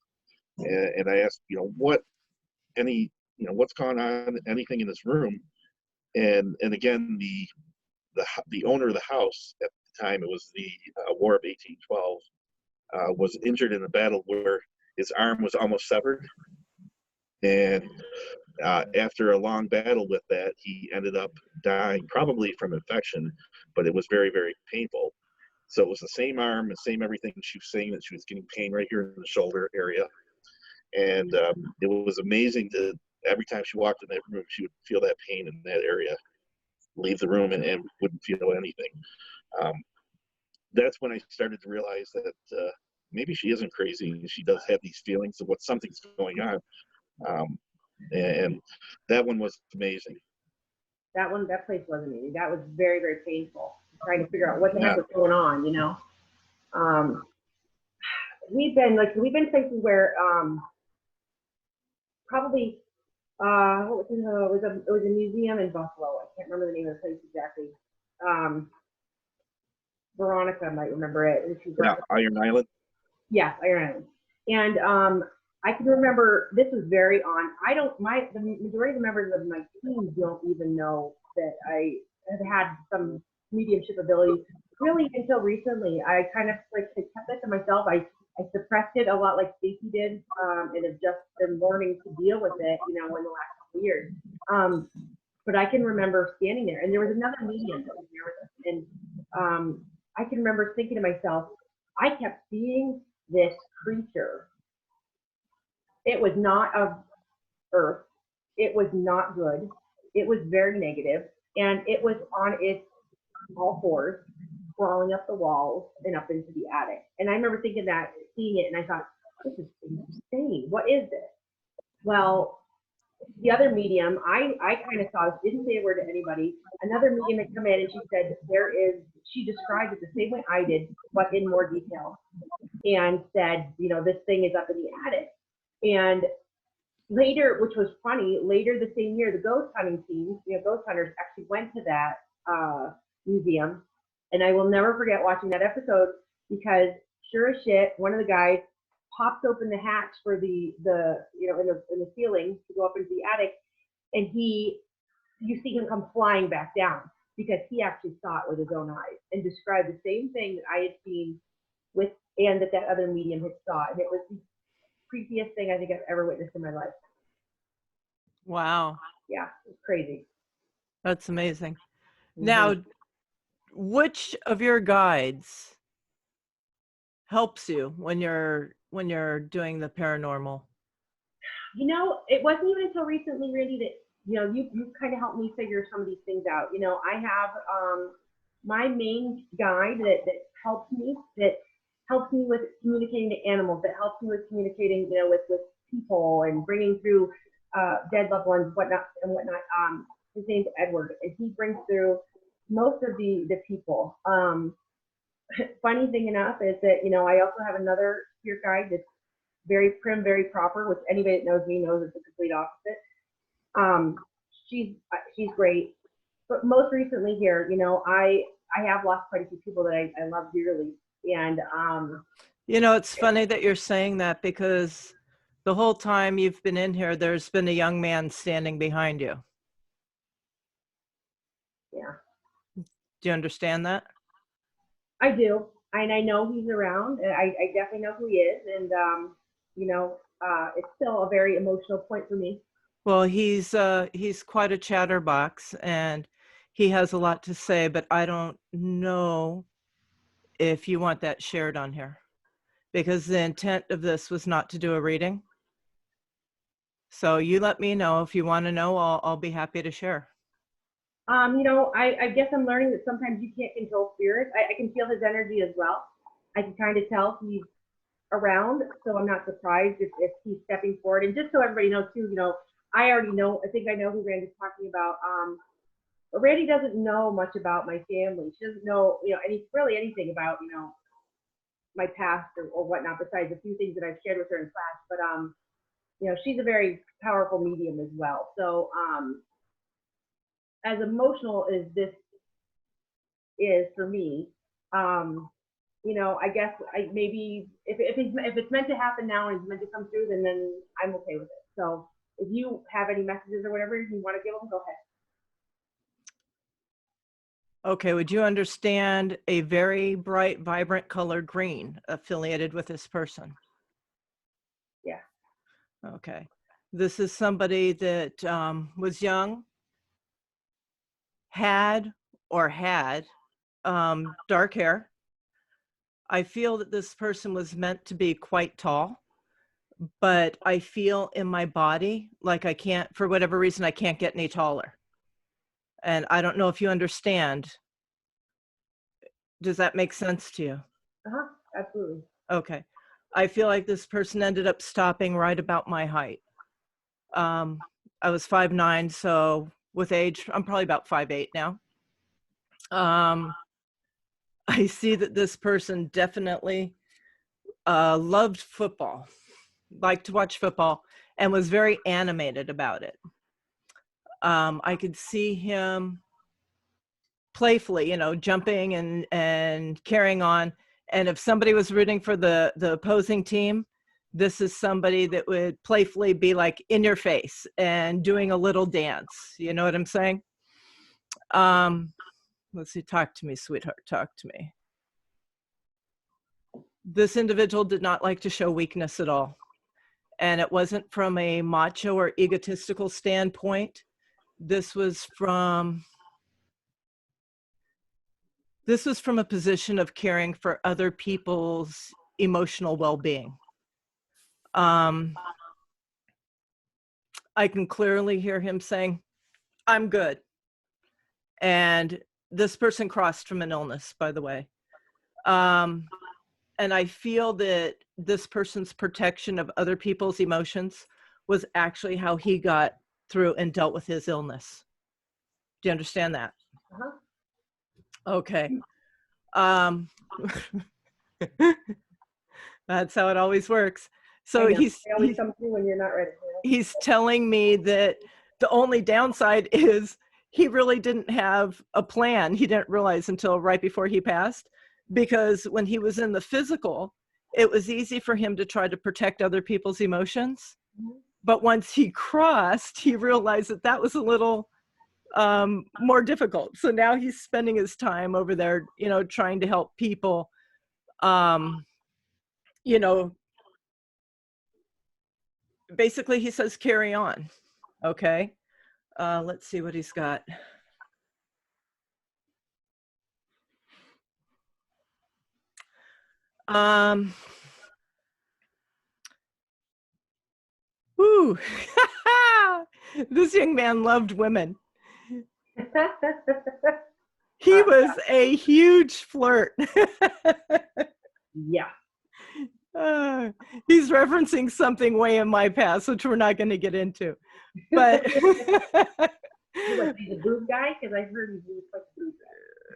and I ask, what's going on, anything in this room? And again, the owner of the house at the time, it was the War of 1812, was injured in a battle where his arm was almost severed. And after a long battle with that, he ended up dying, probably from infection, but it was very, very painful. So it was the same arm, the same everything. She was saying that she was getting pain right here in the shoulder area. And it was amazing every time she walked in that room, she would feel that pain in that area, leave the room and wouldn't feel anything. That's when I started to realize that maybe she isn't crazy. She does have these feelings of what something's going on. And that one was amazing. That place was amazing. That was very, very painful. Trying to figure out what the heck was going on, We've been places where probably what was it? It was a museum in Buffalo. I can't remember the name of the place exactly. Veronica might remember it. Iron Island. Yes, Iron Island. And I can remember this was very on. The majority of the members of my team don't even know that I have had some mediumship ability really until recently. I kind of kept that to myself. I suppressed it a lot like Stacey did, and have just been learning to deal with it, in the last couple of years. But I can remember standing there, and there was another medium that was there with us, and I can remember thinking to myself, I kept seeing this creature. It was not of Earth. It was not good. It was very negative, and it was on its all fours, crawling up the walls and up into the attic. And I remember seeing it, and I thought, this is insane. What is this? Well, the other medium, I kind of saw, didn't say a word to anybody. Another medium had come in, and she said, she described it the same way I did, but in more detail, and said, this thing is up in the attic. And later, which was funny, later the same year, the ghost hunting team, ghost hunters actually went to that museum. And I will never forget watching that episode, because sure as shit, one of the guys pops open the hatch for the in the ceiling to go up into the attic, and you see him come flying back down, because he actually saw it with his own eyes and described the same thing that I had seen and that other medium had saw. And it was the creepiest thing I think I've ever witnessed in my life. Wow. Yeah, it's crazy. That's amazing. Mm-hmm. Now, which of your guides helps you when you're doing the paranormal? It wasn't even until recently, Randy, that you kind of helped me figure some of these things out. I have my main guide that helps me with communicating to animals, that helps me with communicating with people and bringing through dead loved ones, whatnot, and whatnot. His name's Edward, and he brings through most of the people. Funny thing enough is that, you know, I also have another spirit guide that's very prim, very proper, which anybody that knows me knows it's the complete opposite. She's great. But most recently here, you know, I have lost quite a few people that I love dearly. And you know, it's funny that you're saying that, because the whole time you've been in here, there's been a young man standing behind you. yeah, Do you understand that? I do. And I know he's around. And I definitely know who he is. And, you know, it's still a very emotional point for me. Well, he's quite a chatterbox, and he has a lot to say, but I don't know if you want that shared on here, because the intent of this was not to do a reading. So you let me know if you want to know. I'll be happy to share. You know, I guess I'm learning that sometimes you can't control spirits. I can feel his energy as well. I can kind of tell he's around, so I'm not surprised if he's stepping forward. And just so everybody knows too, you know, I already know, I think I know who Randy's talking about. But Randy doesn't know much about my family. She doesn't know, you know, anything about, you know, my past or whatnot, besides a few things that I've shared with her in class. But you know, she's a very powerful medium as well. So as emotional as this is for me, you know, I guess maybe if it's meant to happen now and it's meant to come through, then I'm okay with it. So if you have any messages or whatever you want to give them, go ahead. Okay, would you understand a very bright, vibrant color green affiliated with this person? Yeah. Okay. This is somebody that was young, had dark hair. I feel that this person was meant to be quite tall, but I feel in my body like I can't, for whatever reason, I can't get any taller. And I don't know if you understand. Does that make sense to you? Uh-huh. Absolutely. Okay. I feel like this person ended up stopping right about my height. I was 5'9", so with age, I'm probably about 5'8" now. I see that this person definitely loved football, liked to watch football, and was very animated about it. I could see him playfully, you know, jumping and carrying on. And if somebody was rooting for the opposing team, this is somebody that would playfully be like in your face and doing a little dance. You know what I'm saying? Let's see, talk to me, sweetheart, talk to me. This individual did not like to show weakness at all. And it wasn't from a macho or egotistical standpoint. This was from a position of caring for other people's emotional well-being. I can clearly hear him saying, "I'm good." And this person crossed from an illness, by the way. And I feel that this person's protection of other people's emotions was actually how he got through and dealt with his illness. Do you understand that? Uh-huh. Okay. That's how it always works. So They always come through when you're not ready. You know? He's telling me that the only downside is he really didn't have a plan. He didn't realize until right before he passed, because when he was in the physical, it was easy for him to try to protect other people's emotions. Mm-hmm. But once he crossed, he realized that that was a little more difficult. So now he's spending his time over there, you know, trying to help people, you know, basically he says, carry on. Okay. Let's see what he's got. Woo. This young man loved women. He was a huge flirt. Yeah. Uh, he's referencing something way in my past, which we're not going to get into. But You like he's a boob guy? Because I heard he was like a boob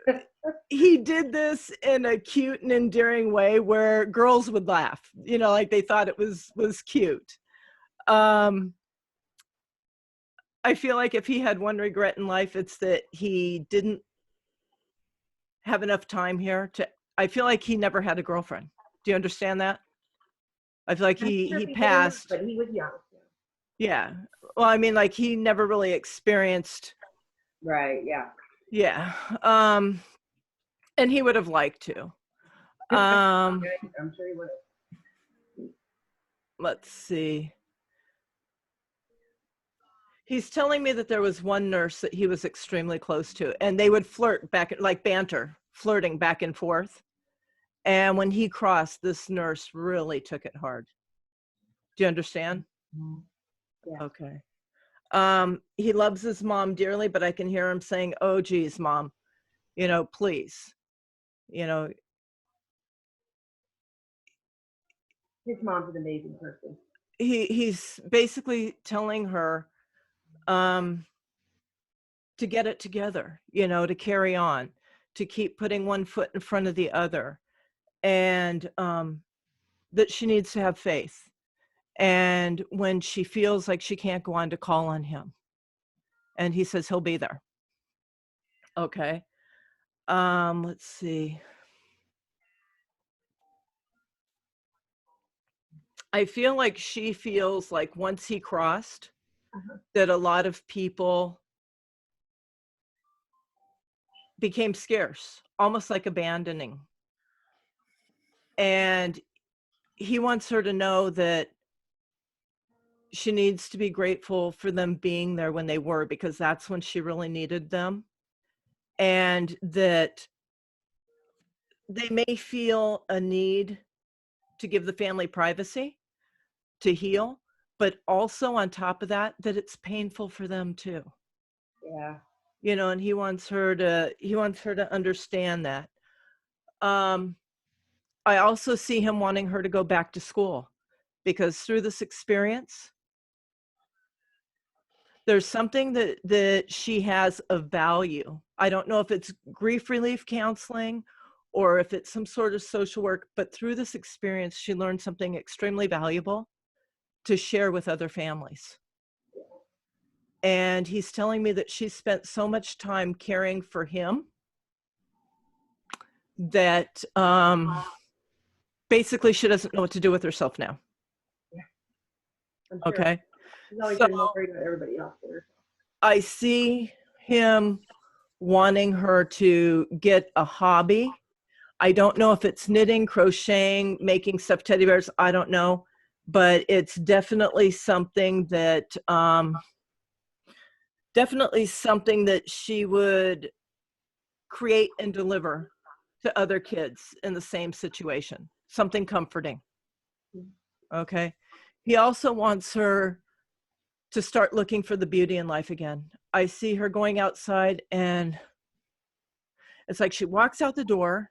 guy. he did this in a cute and endearing way where girls would laugh, you know, like they thought it was cute. I feel like if he had one regret in life, it's that he didn't have enough time here to, I feel like he never had a girlfriend. Do you understand that? I feel like I'm not sure if he did or not, passed. but he was young. Yeah. Well, I mean, like he never really experienced. Right. Yeah. Yeah. And he would have liked to. I'm sure he would have. Let's see. He's telling me that there was one nurse that he was extremely close to, and they would flirt back, like banter, flirting back and forth. And when he crossed, this nurse really took it hard. Do you understand? Yeah. Okay. He loves his mom dearly, but I can hear him saying, "Oh, geez, mom, you know, please, you know." His mom's an amazing person. He's basically telling her to get it together, you know, to carry on, to keep putting one foot in front of the other, and that she needs to have faith. And when she feels like she can't go on, to call on him. And he says he'll be there. Okay. Let's see. I feel like she feels like once he crossed, that a lot of people became scarce, almost like abandoning. And he wants her to know that she needs to be grateful for them being there when they were, because that's when she really needed them. And that they may feel a need to give the family privacy, to heal, but also on top of that, that it's painful for them too. Yeah. You know, and he wants her to understand that. I also see him wanting her to go back to school, because through this experience, there's something that she has of value. I don't know if it's grief relief counseling or if it's some sort of social work, but through this experience, she learned something extremely valuable to share with other families. And he's telling me that she spent so much time caring for him that basically she doesn't know what to do with herself now. I'm sure. Okay. She's always So been more worried about everybody else than herself. I see him wanting her to get a hobby. I don't know if it's knitting, crocheting, making stuffed teddy bears. I don't know, but it's definitely something that she would create and deliver to other kids in the same situation. Something comforting. Okay. He also wants her to start looking for the beauty in life again. I see her going outside, and it's like she walks out the door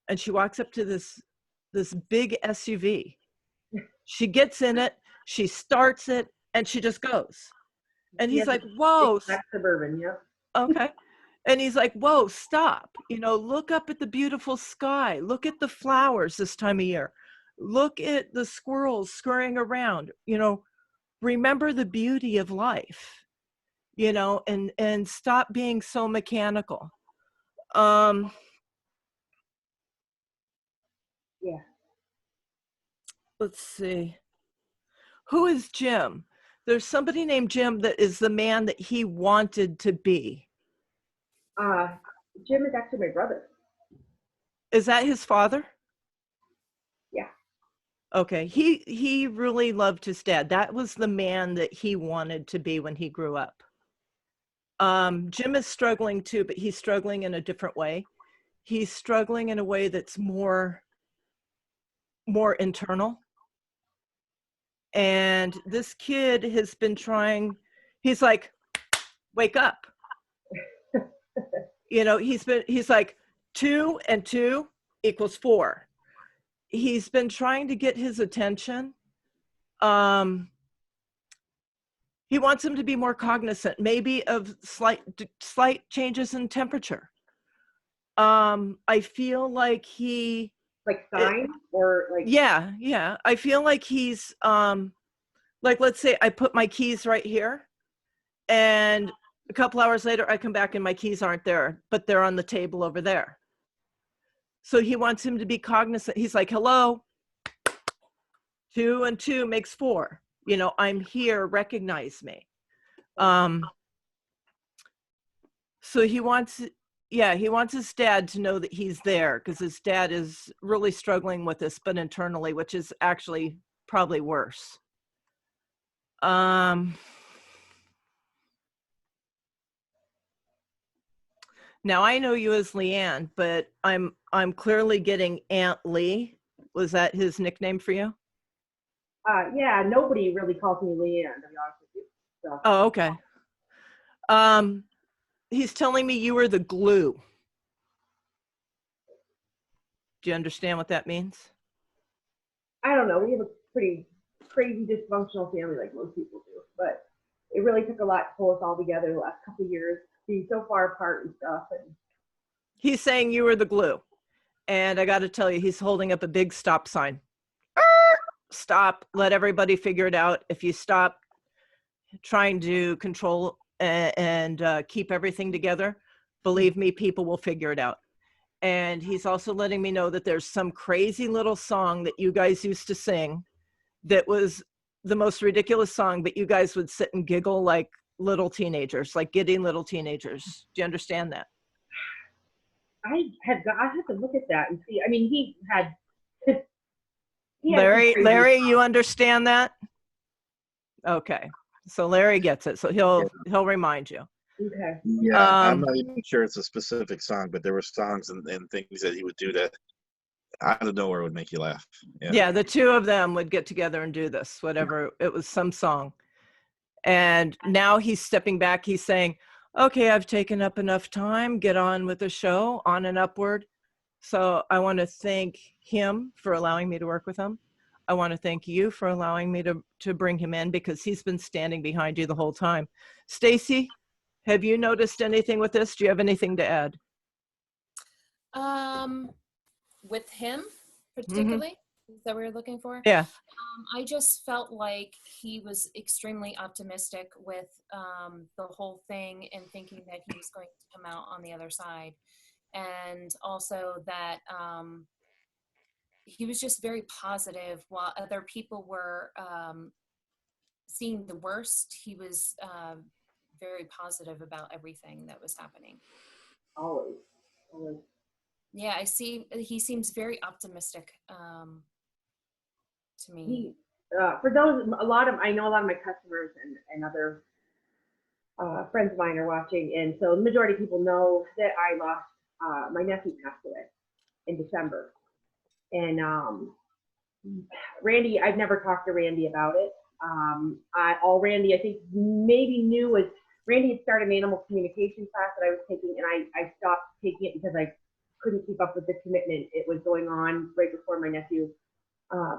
and she walks up to this big SUV. She gets in it, she starts it, and she just goes. And he's like, whoa. Black Suburban, yep. Okay. And he's like, whoa, stop. You know, look up at the beautiful sky. Look at the flowers this time of year. Look at the squirrels scurrying around. You know, remember the beauty of life, you know, and stop being so mechanical. Yeah. Let's see. Who is Jim? There's somebody named Jim that is the man that he wanted to be. Jim is actually my brother. Is that his father? Yeah. Okay. He really loved his dad. That was the man that he wanted to be when he grew up. Jim is struggling too, but he's struggling in a different way. He's struggling in a way that's more internal. And this kid has been trying, he's like, wake up. You know, he's like 2 and 2 equals 4. he's been trying to get his attention. He wants him to be more cognizant, maybe of slight changes in temperature. I feel like he, Like signs or like. yeah. I feel like he's, like, let's say I put my keys right here, and a couple hours later I come back and my keys aren't there, but they're on the table over there. So he wants him to be cognizant. He's like, hello, 2 and 2 makes 4. You know, I'm here, recognize me. So he wants his dad to know that he's there, because his dad is really struggling with this, but internally, which is actually probably worse. Now I know you as Leanne, but I'm clearly getting Aunt Lee. Was that his nickname for you? Yeah, nobody really calls me Leanne, to be honest with you. So. Oh, okay. He's telling me you were the glue. Do you understand what that means? I don't know. We have a pretty crazy dysfunctional family, like most people do, but it really took a lot to pull us all together the last couple of years, being so far apart and stuff. And he's saying you were the glue, and I got to tell you, he's holding up a big stop sign. Stop. Let everybody figure it out. If you stop trying to control and keep everything together, believe me, people will figure it out. And he's also letting me know that there's some crazy little song that you guys used to sing that was the most ridiculous song, but you guys would sit and giggle like little teenagers, like giddy little teenagers. Do you understand that? I had to look at that and see. I mean, he had Larry, you understand that? Okay. So Larry gets it. So he'll remind you. Okay. Yeah, I'm not even sure it's a specific song, but there were songs and things that he would do that out of nowhere would make you laugh. Yeah, the two of them would get together and do this, whatever. It was some song. And now he's stepping back. He's saying, okay, I've taken up enough time. Get on with the show, on and upward. So I want to thank him for allowing me to work with him. I want to thank you for allowing me to bring him in, because he's been standing behind you the whole time. Stacy, have you noticed anything with this? Do you have anything to add? With him particularly, is that what you're looking for? Yeah. I just felt like he was extremely optimistic with the whole thing, and thinking that he was going to come out on the other side. And also that he was just very positive, while other people were seeing the worst. He was very positive about everything that was happening. Always. Yeah, he seems very optimistic to me. For those, I know a lot of my customers and other friends of mine are watching, and so the majority of people know that I lost, my nephew passed away in December. And Randy, I've never talked to Randy about it. All Randy, I think, maybe knew was Randy had started an animal communication class that I was taking, and I stopped taking it because I couldn't keep up with the commitment. It was going on right before my nephew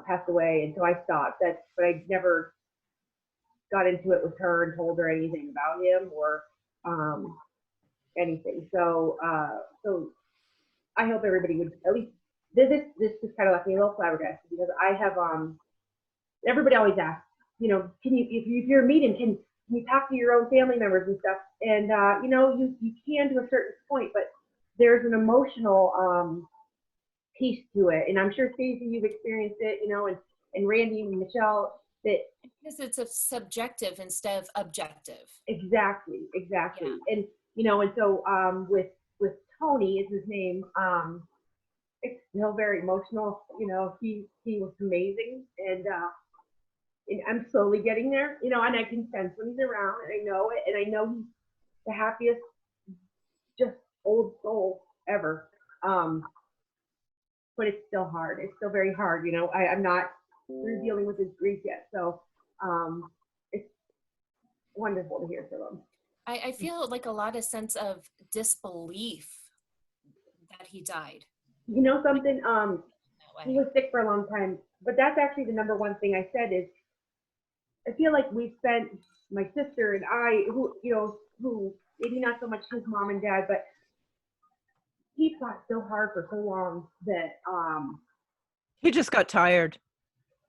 passed away, and so I stopped. But I never got into it with her and told her anything about him or anything. So I hope everybody would at least. This just kind of left me a little flabbergasted, because I have everybody always asks, you know, can you, if you're a medium, can you talk to your own family members and stuff? And you know, you can to a certain point, but there's an emotional piece to it, and I'm sure Stacey, you've experienced it, you know, and Randy and Michelle, that because it's a subjective instead of objective. Exactly. Yeah. And you know, and so with Tony is his name. It's still very emotional. You know, he was amazing, and I'm slowly getting there. You know, and I can sense when he's around, and I know it, and I know he's the happiest, just old soul ever. But it's still hard. It's still very hard. You know, I'm not through dealing with his grief yet, so it's wonderful to hear from him. I feel like a lot of sense of disbelief that he died. You know something? that He way. was sick for a long time, but that's actually the number one thing I said is I feel like we spent, my sister and I, who maybe not so much his mom and dad, but he fought so hard for so long that He just got tired.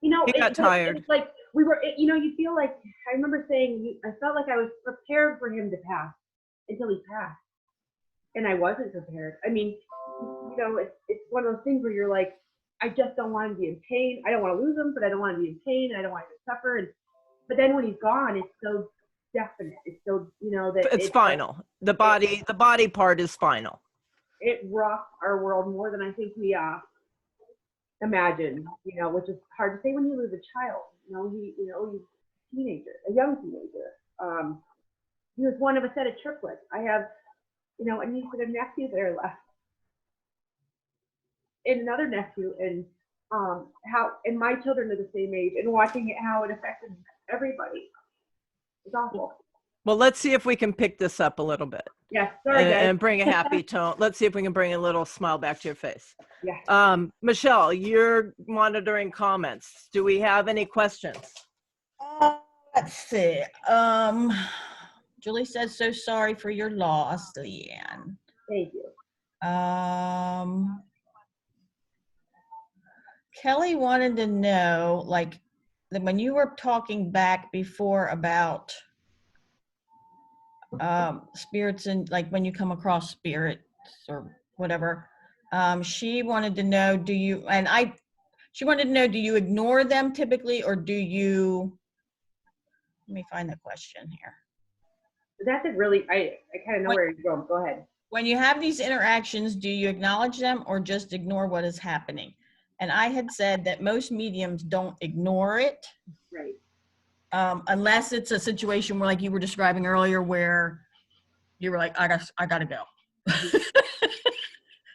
He got it tired. was like we were, you feel like, I remember saying, I felt like I was prepared for him to pass until he passed. And I wasn't prepared. I mean, it's one of those things where you're like, I just don't want him to be in pain. I don't want to lose him, but I don't want him to be in pain. And I don't want him to suffer. But then when he's gone, it's so definite. It's so, that It's final. The body part is final. It rocked our world more than I think we imagine, which is hard to say when you lose a child. He's a teenager, a young teenager. He was one of a set of triplets. I have, a niece and a nephew that are left, and another nephew, and and my children are the same age, and watching it, how it affected everybody. It's awful. Well, let's see if we can pick this up a little bit. Yes, sorry guys. And bring a happy tone. Let's see if we can bring a little smile back to your face. Yeah. Michelle, you're monitoring comments. Do we have any questions? Let's see. Julie says, so sorry for your loss, Leanne. Thank you. Kelly wanted to know, like, that when you were talking back before about spirits, and like when you come across spirits or whatever, she wanted to know, do you ignore them typically, or do you, let me find the question here. That's a really, I kind of know where you're going. Go ahead. When you have these interactions, do you acknowledge them or just ignore what is happening? And I had said that most mediums don't ignore it. Right. Unless it's a situation where, like you were describing earlier, where you were like, I gotta go.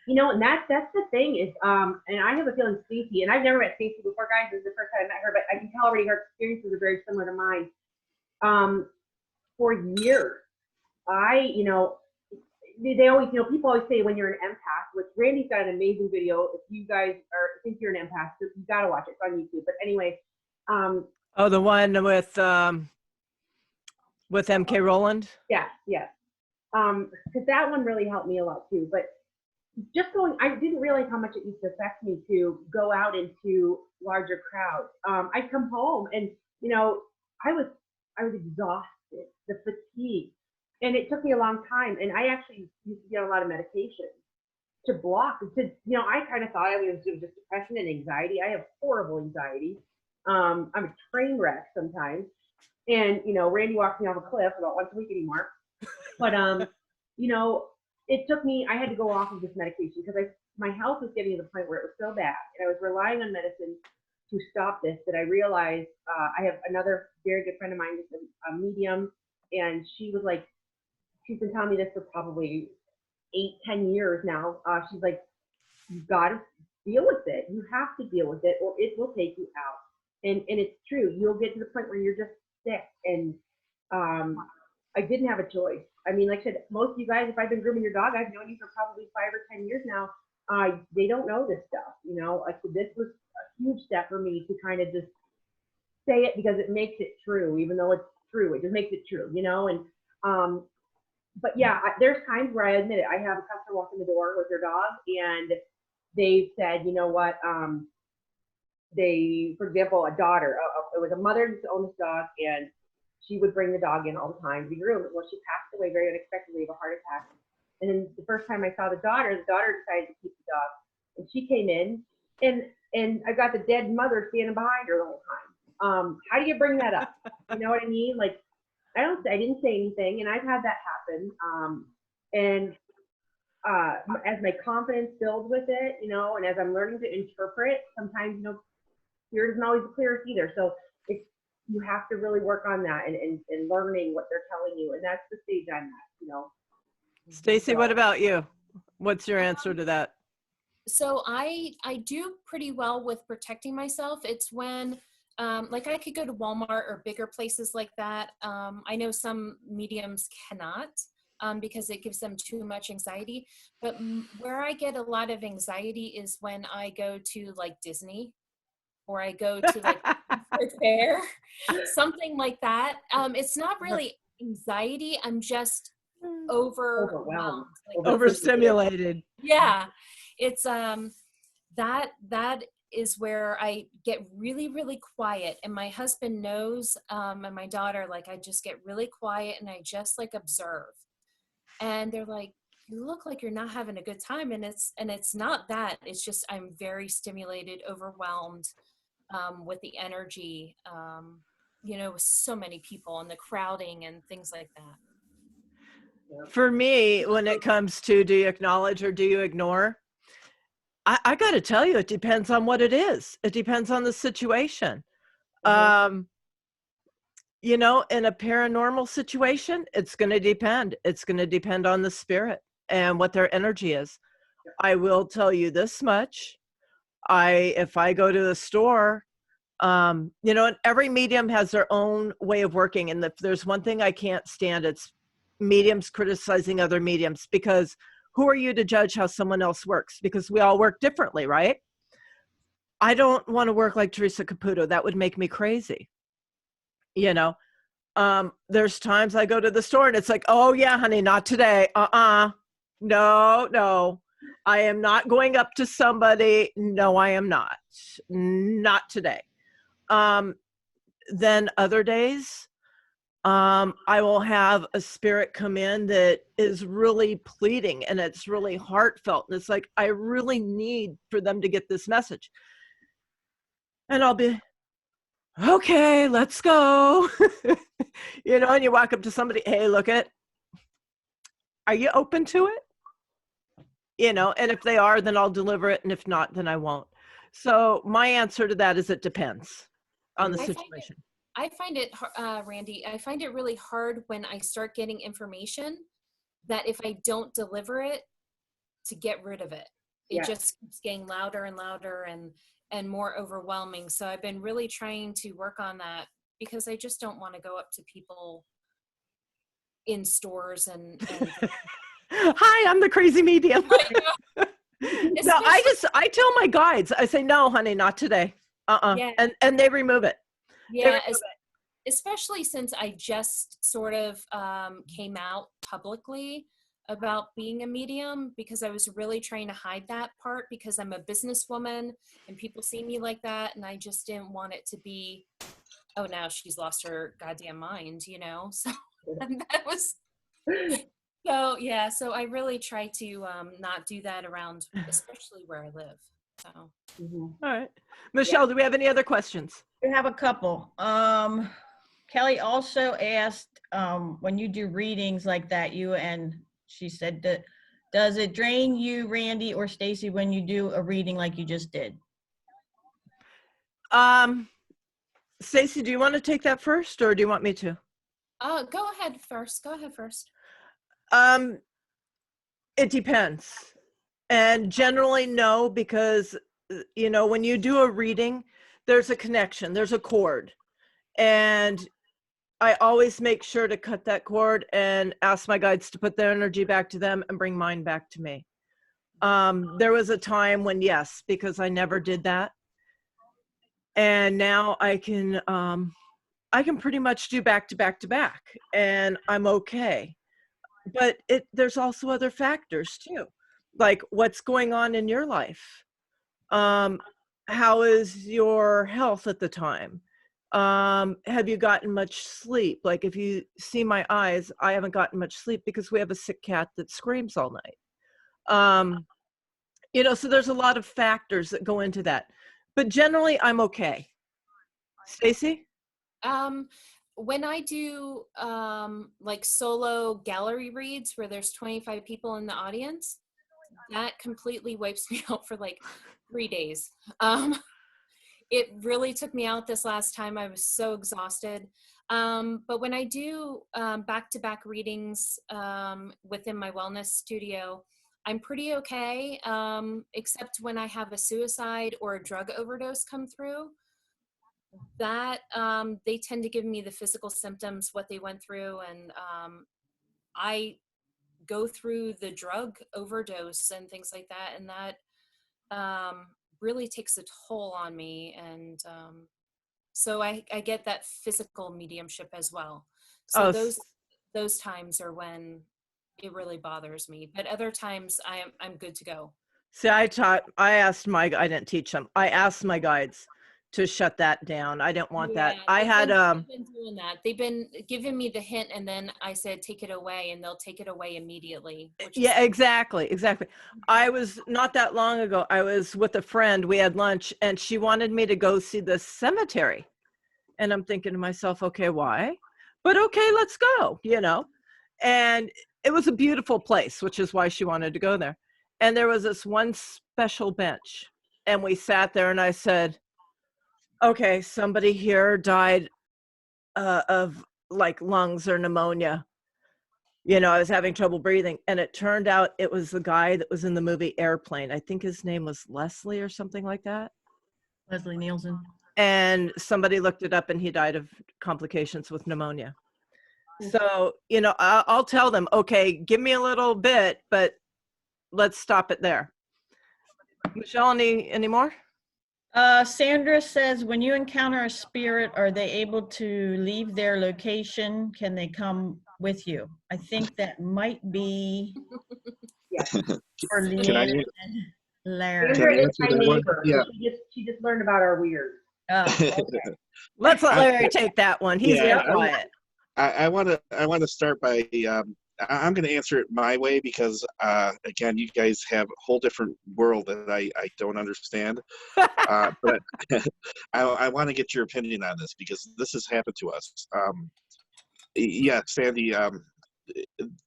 And that's the thing is, and I have a feeling Stacey, and I've never met Stacey before, guys. This is the first time I met her, but I can tell already her experiences are very similar to mine. For years, they always, people always say when you're an empath, which Randy's got an amazing video. If you guys think you're an empath, you gotta watch it. It's on YouTube. But anyway, the one with MK Rowland? Yeah. Because that one really helped me a lot too. But just I didn't realize how much it used to affect me to go out into larger crowds. I'd come home and, I was exhausted, the fatigue. And it took me a long time. And I actually used to get a lot of medication to block. I kind of thought it was just depression and anxiety. I have horrible anxiety. I'm a train wreck sometimes. And, Randy walks me off a cliff about once a week anymore. But, it took me, I had to go off of this medication because my health was getting to the point where it was so bad. And I was relying on medicine to stop this that I realized I have another very good friend of mine who's a medium. And she was like, she's been telling me this for probably 8-10 years now. She's like, you got to deal with it. You have to deal with it or it will take you out. And it's true. You'll get to the point where you're just sick. And I didn't have a choice. I mean, like I said, most of you guys, if I've been grooming your dog, I've known you for probably 5 or 10 years now. They don't know this stuff, So this was a huge step for me to kind of just say it because it makes it true, even though it's true. It just makes it true, And but yeah, there's times where I admit it. I have a customer walk in the door with their dog, and they said, you know what? For example, a daughter, it was a mother who owned this dog, and she would bring the dog in all the time to be groomed. Well, she passed away very unexpectedly of a heart attack. And then the first time I saw the daughter decided to keep the dog, and she came in, and I got the dead mother standing behind her the whole time. How do you bring that up? You know what I mean? Like, I didn't say anything, and I've had that happen. And as my confidence builds with it, and as I'm learning to interpret, sometimes, spirit isn't always the clearest either. So you have to really work on that and learning what they're telling you. And that's the stage I'm at, Stacey, what about you? What's your answer to that? So I do pretty well with protecting myself. It's when, like I could go to Walmart or bigger places like that. I know some mediums cannot. because it gives them too much anxiety. But where I get a lot of anxiety is when I go to like Disney, or I go to like a fair, something like that. It's not really anxiety. I'm just overwhelmed. Like, Overstimulated. yeah, it's that is where I get really, really quiet, and my husband knows, and my daughter, like, I just get really quiet and I just like observe, and they're like, you look like you're not having a good time. And it's not that, it's just I'm very stimulated, overwhelmed, with the energy, with so many people and the crowding and things like that. For me, when it comes to do you acknowledge or do you ignore, I got to tell you, it depends on what it is. It depends on the situation. In a paranormal situation, it's going to depend. It's going to depend on the spirit and what their energy is. I will tell you this much. If I go to the store, and every medium has their own way of working. And if there's one thing I can't stand, it's mediums criticizing other mediums, because who are you to judge how someone else works? Because we all work differently, right? I don't want to work like Teresa Caputo. That would make me crazy. There's times I go to the store and it's like, oh yeah, honey, not today. No. I am not going up to somebody. No, I am not. Not today. Then other days, I will have a spirit come in that is really pleading and it's really heartfelt. And it's like, I really need for them to get this message. And I'll be, okay, let's go. And you walk up to somebody, hey, are you open to it? And if they are, then I'll deliver it. And if not, then I won't. So my answer to that is it depends on the situation. I find it, Randy, I find it really hard when I start getting information that if I don't deliver it, to get rid of it. It just keeps getting louder and louder and more overwhelming. So I've been really trying to work on that, because I just don't want to go up to people in stores and hi, I'm the crazy medium. No, I tell my guides, I say, no, honey, not today. Yeah. And they remove it. Yeah, especially since I just sort of came out publicly about being a medium, because I was really trying to hide that part, because I'm a businesswoman and people see me like that, and I just didn't want it to be, oh, now she's lost her goddamn mind, So that was, so I really try to not do that around, especially where I live. So. All right. Michelle, do we have any other questions? We have a couple. Kelly also asked, when you do readings like that, she said that, does it drain you, Randy or Stacy, when you do a reading like you just did? Stacy, do you want to take that first, or do you want me to? Go ahead first. It depends. And generally no, because, when you do a reading, there's a connection, there's a cord. And I always make sure to cut that cord and ask my guides to put their energy back to them and bring mine back to me. There was a time when, yes, because I never did that. And now I can pretty much do back to back to back, and I'm okay. But there's also other factors too, like what's going on in your life. How is your health at the time? Have you gotten much sleep? Like if you see my eyes, I haven't gotten much sleep because we have a sick cat that screams all night. So there's a lot of factors that go into that. But generally, I'm okay. Stacy? When I do like solo gallery reads where there's 25 people in the audience, that completely wipes me out for like 3 days. It really took me out this last time. I was so exhausted. But when I do back-to-back readings within my wellness studio, I'm pretty okay, except when I have a suicide or a drug overdose come through. That they tend to give me the physical symptoms, what they went through, and I go through the drug overdose and things like that. And that really takes a toll on me. And so I get that physical mediumship as well. So Oh, those times are when it really bothers me. But other times I'm good to go. see, I didn't teach them. I asked my guides to shut that down. I didn't want that. I had, they've been doing that. They've been giving me the hint, and then I said, take it away, and they'll take it away immediately. yeah, exactly. I was not that long ago, I was with a friend, we had lunch, and she wanted me to go see the cemetery. And I'm thinking to myself, okay, why? But okay, let's go, And it was a beautiful place, which is why she wanted to go there. And there was this one special bench, and we sat there, and I said, okay, somebody here died of like lungs or pneumonia. I was having trouble breathing, and it turned out it was the guy that was in the movie Airplane. I think his name was Leslie or something like that. Leslie Nielsen. And somebody looked it up, and he died of complications with pneumonia. So, I'll tell them, okay, give me a little bit, but let's stop it there. Michelle, any more? Sandra says, when you encounter a spirit, are they able to leave their location? Can they come with you? I think that might be for Leanne and Larry. Sandra is my Can I answer that one? neighbor. Yeah. She just learned about our weird. Oh, okay. Let's let Larry take that one. He's been quiet. I want to start by I'm going to answer it my way because again, you guys have a whole different world that I don't understand. But I want to get your opinion on this because this has happened to us. Yeah, Sandy,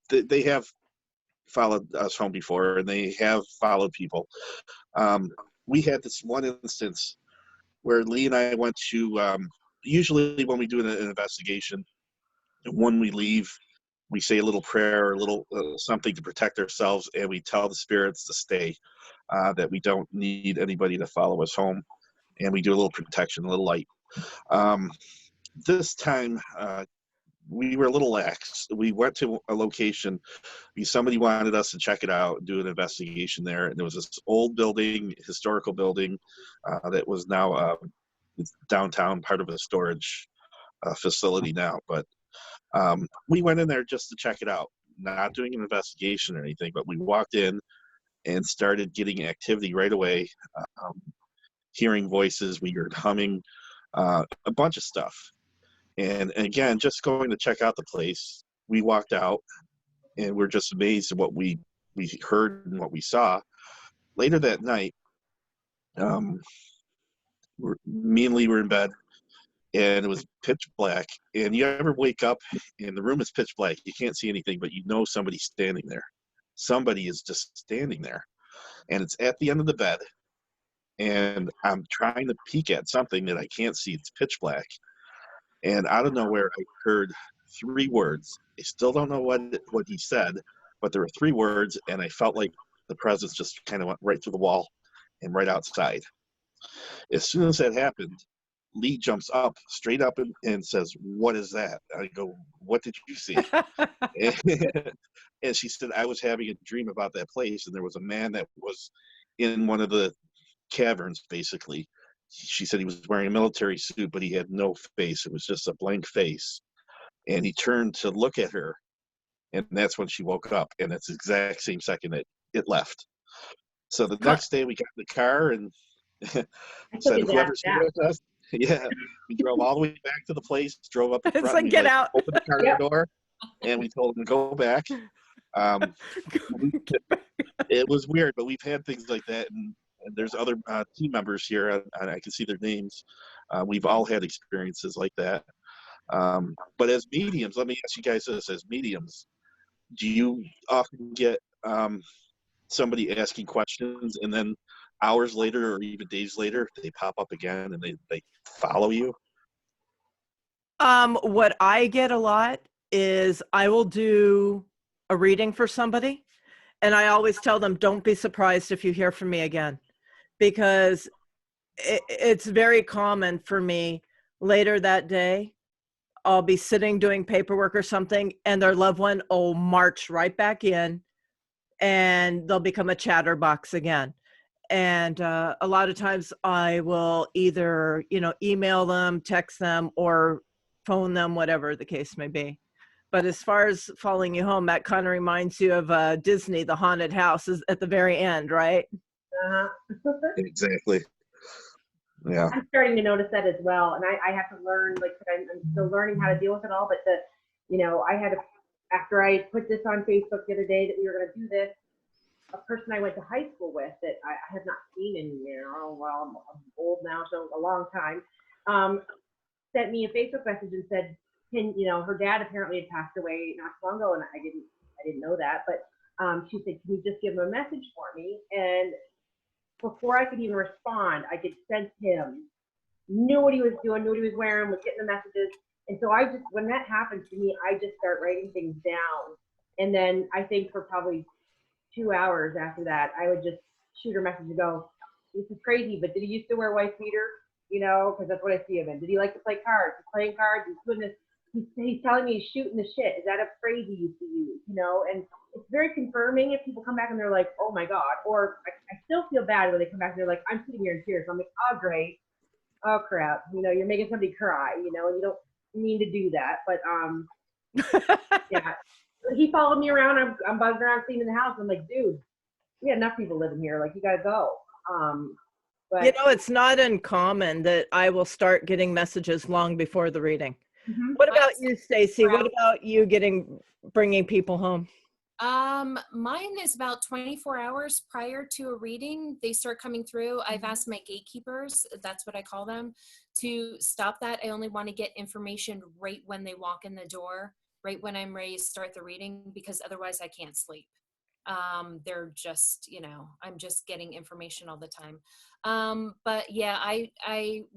they have followed us home before, and they have followed people. We had this one instance where Lee and I went to, usually when we do an investigation, when we leave, we say a little prayer or a little something to protect ourselves, and we tell the spirits to stay, that we don't need anybody to follow us home, and we do a little protection, a little light. This time, we were a little lax. We went to a location. Somebody wanted us to check it out and do an investigation there, and there was this old building, historical building, that was now it's downtown, part of a storage facility now, but we went in there just to check it out, not doing an investigation or anything, but we walked in and started getting activity right away, hearing voices, we heard humming, a bunch of stuff. And again, just going to check out the place, we walked out and we're just amazed at what we heard and what we saw. Later that night, me and Lee were in bed, and it was pitch black. And you ever wake up and the room is pitch black, you can't see anything, but somebody's standing there. Somebody is just standing there, and it's at the end of the bed, and I'm trying to peek at something that I can't see. It's pitch black, and out of nowhere I heard 3 words. I still don't know what he said, but there were 3 words, and I felt like the presence just kind of went right through the wall and right outside. As soon as that happened, Lee jumps up, straight up, and says, "What is that?" I go, "What did you see?" And she said, "I was having a dream about that place, and there was a man that was in one of the caverns, basically." She said he was wearing a military suit, but he had no face. It was just a blank face. And he turned to look at her, and that's when she woke up. And that's the exact same second that it left. So the next day we got in the car and said, "Whoever's here with us." Yeah, we drove all the way back to the place, drove up the front, It's like, get out. opened the car door, and we told them to go back. It was weird, but we've had things like that, and there's other team members here, and I can see their names. We've all had experiences like that. But as mediums, let me ask you guys this: as mediums, do you often get somebody asking questions, and then hours later or even days later, they pop up again and they follow you? What I get a lot is I will do a reading for somebody, and I always tell them, don't be surprised if you hear from me again, because it's very common for me later that day. I'll be sitting doing paperwork or something, and their loved one will march right back in, and they'll become a chatterbox again. And a lot of times I will either, email them, text them, or phone them, whatever the case may be. But as far as following you home, that kind of reminds you of Disney, the haunted house is at the very end, right? Uh-huh. Exactly. Yeah. I'm starting to notice that as well, and I have to learn. Like I'm still learning how to deal with it all. But I had after I put this on Facebook the other day that we were going to do this, a person I went to high school with that I have not seen in I'm old now, so a long time, sent me a Facebook message and said, her dad apparently had passed away not so long ago, and I didn't know that, but she said, can you just give him a message for me? And before I could even respond, I could sense him, knew what he was doing, knew what he was wearing, was getting the messages. And so when that happens to me, I just start writing things down. And then I think for probably 2 hours after that, I would just shoot her a message and go, this is crazy, but did he used to wear white beater? Because that's what I see him in. Did he like to play cards? He's playing cards. He's doing this. He's telling me he's shooting the shit. Is that a phrase he used to use? And it's very confirming if people come back and they're like, oh my God. Or I still feel bad when they come back and they're like, I'm sitting here in tears. I'm like, oh, great. Oh, crap. You're making somebody cry, and you don't mean to do that. But, yeah. He followed me around. I'm buzzing around cleaning the house. I'm like, dude, we got enough people living here. Like, you got to go. But it's not uncommon that I will start getting messages long before the reading. Mm-hmm. What about you, Stacy? What about you bringing people home? Mine is about 24 hours prior to a reading. They start coming through. I've asked my gatekeepers, that's what I call them, to stop that. I only want to get information right when they walk in the door, right when I'm ready to start the reading, because otherwise I can't sleep. They're just, I'm just getting information all the time. But yeah,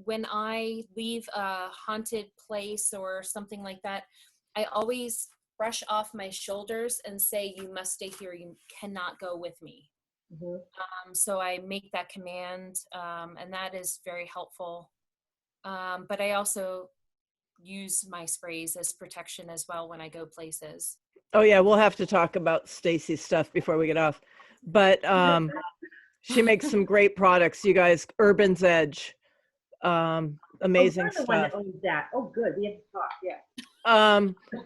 when I leave a haunted place or something like that, I always brush off my shoulders and say, you must stay here. You cannot go with me. Mm-hmm. So I make that command, and that is very helpful. But I also use my sprays as protection as well when I go places. Oh yeah, we'll have to talk about Stacy's stuff before we get off. But she makes some great products, you guys. Urban's Edge, amazing stuff. One that owns that. Oh, good. We have to talk. Yeah.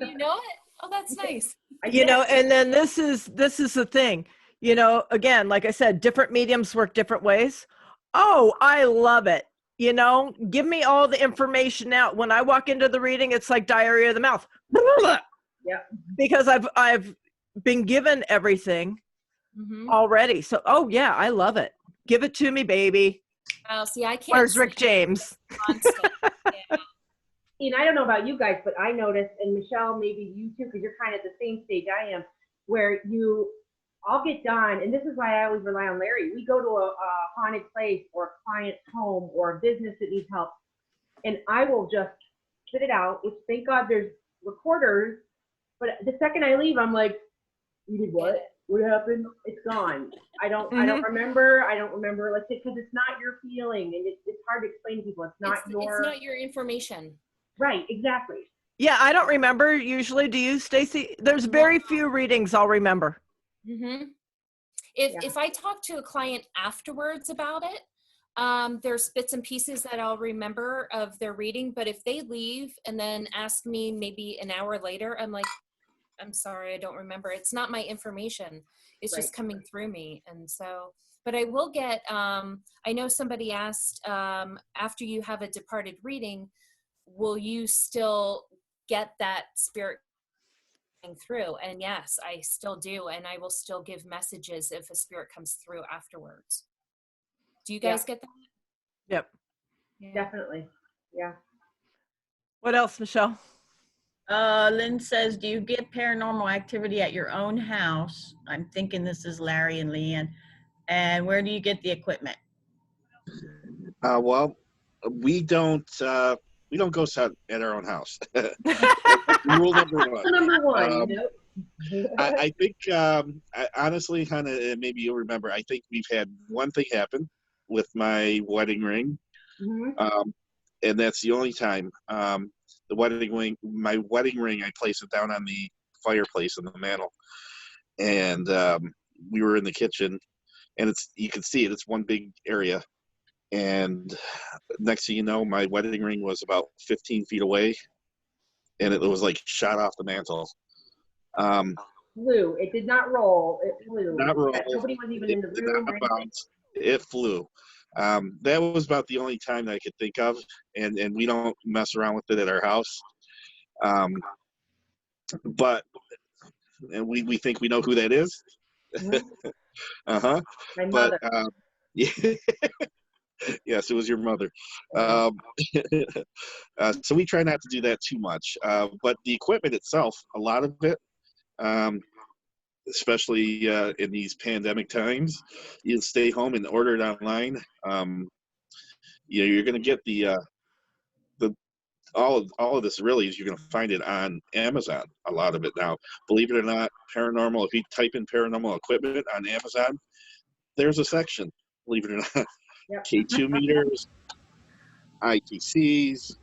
You know it? Oh, that's nice. And then this is the thing. Again, like I said, different mediums work different ways. Oh, I love it. Give me all the information out. When I walk into the reading, it's like diarrhea of the mouth. Yeah. Because I've been given everything already. So, oh yeah, I love it. Give it to me, baby. Oh, see, I can't. Where's Rick James? Yeah. I don't know about you guys, but I noticed, and Michelle, maybe you too, because you're kind of at the same stage I am, where I'll get done, and this is why I always rely on Larry. We go to a haunted place or a client's home or a business that needs help, and I will just spit it out, which thank God there's recorders, but the second I leave, I'm like, you did what? What happened? It's gone. I don't remember. Like, because it's not your feeling, and it's hard to explain to people. It's not your information. Right, exactly. Yeah, I don't remember usually. Do you, Stacy? There's very few readings I'll remember. Mm-hmm. If I talk to a client afterwards about it, there's bits and pieces that I'll remember of their reading. But if they leave and then ask me maybe an hour later, I'm like, I'm sorry, I don't remember. It's not my information. It's just coming through me. And so, but I will get, I know somebody asked, after you have a departed reading, will you still get that spirit through? And yes, I still do. And I will still give messages if a spirit comes through afterwards. Do you guys get that? Yep. Yeah. Definitely. Yeah. What else, Michelle? Lynn says, do you get paranormal activity at your own house? I'm thinking this is Larry and Leanne. And where do you get the equipment? Well, we don't ghost at our own house. Rule number one. Number one. I think, honestly, Hannah, maybe you'll remember, I think we've had one thing happen with my wedding ring. And that's the only time. the wedding ring, my wedding ring, I placed it down on the fireplace in the mantle, and we were in the kitchen, and you can see it. It's one big area, and next thing you know, my wedding ring was about 15 feet away, and it was like shot off the mantle. Flew. It did not roll. It flew. Not roll. Nobody was even in the Did room. not bounce. It flew. That was about the only time that I could think of, and we don't mess around with it at our house. But and we think we know who that is. My But mother. yeah. Yes, it was your mother. So we try not to do that too much. But the equipment itself, a lot of it, especially in these pandemic times, you stay home and order it online. You're going to get the all of this really is you're going to find it on Amazon. A lot of it now, believe it or not, paranormal. If you type in paranormal equipment on Amazon, there's a section. Believe it or not, Yep. K2 meters, ITCs,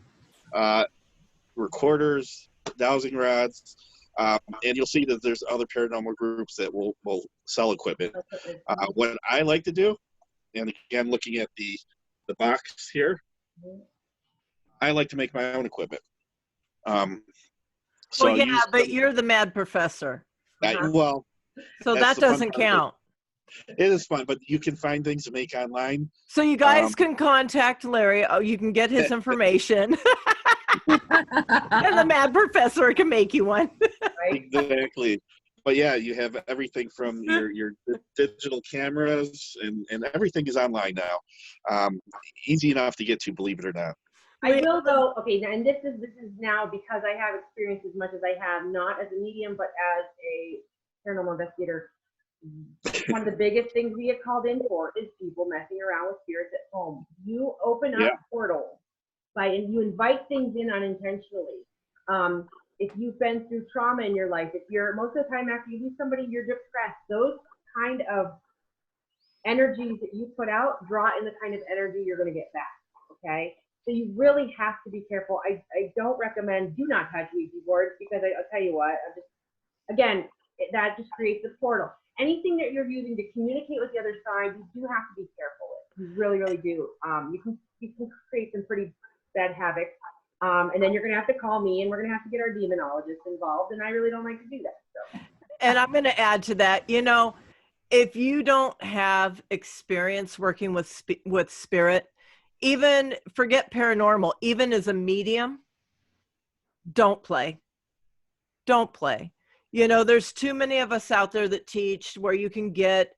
recorders, dowsing rods, and you'll see that there's other paranormal groups that will sell equipment. What I like to do, and again, looking at the box here, I like to make my own equipment. So Well, yeah, but you're the mad professor. Well, so that doesn't count. It is fun, but you can find things to make online. So you guys can contact Larry. Oh, you can get his information. And the mad professor can make you one. Exactly. But yeah, you have everything from your digital cameras and everything is online now. Easy enough to get to, believe it or not. I will though, okay, and this is now because I have experience as much as I have, not as a medium, but as a paranormal investigator. One of the biggest things we get called in for is people messing around with spirits at home. You open up portals and you invite things in unintentionally. If you've been through trauma in your life, if you're most of the time after you lose somebody, you're depressed, those kind of energies that you put out draw in the kind of energy you're going to get back. Okay. So you really have to be careful. I don't recommend, do not touch Ouija boards because I'll tell you what, that just creates a portal. Anything that you're using to communicate with the other side, you do have to be careful with. You really, really do. You can create some pretty bad havoc. And then you're going to have to call me and we're going to have to get our demonologist involved. And I really don't like to do that. So. And I'm going to add to that, if you don't have experience working with spirit, even forget paranormal, even as a medium, don't play. There's too many of us out there that teach where you can get,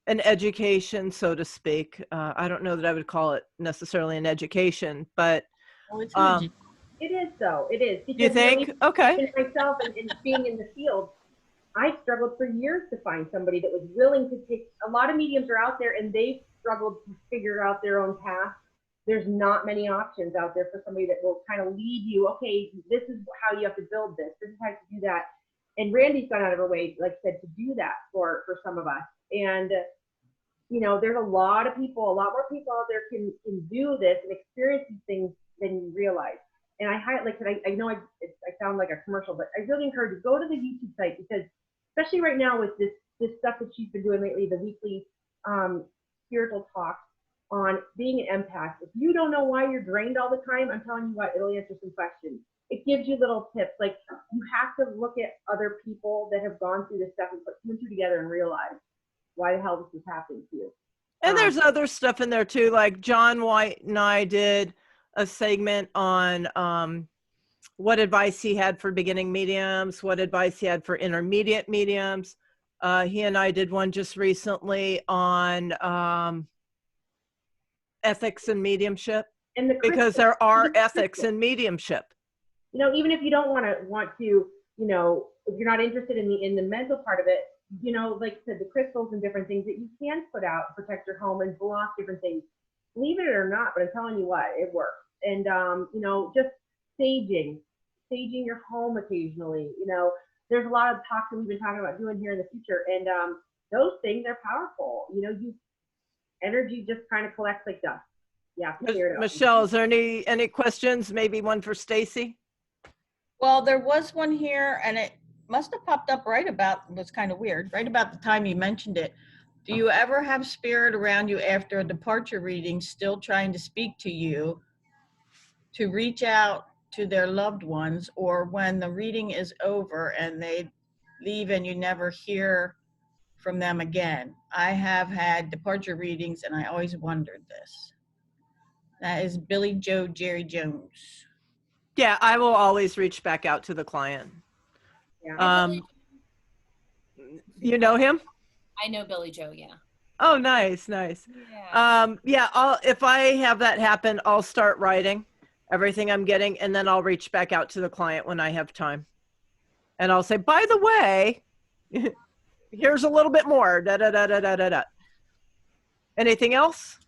an education, so to speak. I don't know that I would call it necessarily an education, but it is though. It is. Because you think? Really, okay. Myself and being in the field, I struggled for years to find somebody that was willing to take. A lot of mediums are out there and they've struggled to figure out their own path. There's not many options out there for somebody that will kind of lead you. Okay, this is how you have to build this. This is how to do that. And Randi's gone out of her way, like I said, to do that for some of us. And there's a lot more people out there can do this and experience these things than you realize. And I know I sound like a commercial, but I really encourage you to go to the YouTube site because, especially right now with this stuff that she's been doing lately, the weekly spiritual talks on being an empath. If you don't know why you're drained all the time, I'm telling you what, it'll answer some questions. It gives you little tips. Like you have to look at other people that have gone through this stuff and put two and two together and realize why the hell this is happening to you. And there's other stuff in there too. Like John White and I did a segment on what advice he had for beginning mediums, what advice he had for intermediate mediums. He and I did one just recently on ethics and mediumship, because there are ethics in mediumship. Even if you don't want to, if you're not interested in the mental part of it, like I said, the crystals and different things that you can put out to protect your home and block different things. Believe it or not, but I'm telling you what, it works. And just saging your home occasionally. There's a lot of talks that we've been talking about doing here in the future, and those things are powerful. Energy just kind of collects like dust. Yeah, spirit. Michelle, is there any questions? Maybe one for Stacy? Well, there was one here, and it must have popped up right about, it was kind of weird, right about the time you mentioned it. Do you ever have spirit around you after a departure reading still trying to speak to you to reach out to their loved ones, or when the reading is over and they leave and you never hear from them again? I have had departure readings and I always wondered this. That is Billy Joe Jerry Jones. Yeah, I will always reach back out to the client. Yeah. You know him? I know Billy Joe, yeah. Oh, nice. Yeah. Yeah, if I have that happen, I'll start writing everything I'm getting, and then I'll reach back out to the client when I have time. And I'll say, by the way, here's a little bit more. Da, da, da, da, da, da, da. Anything else?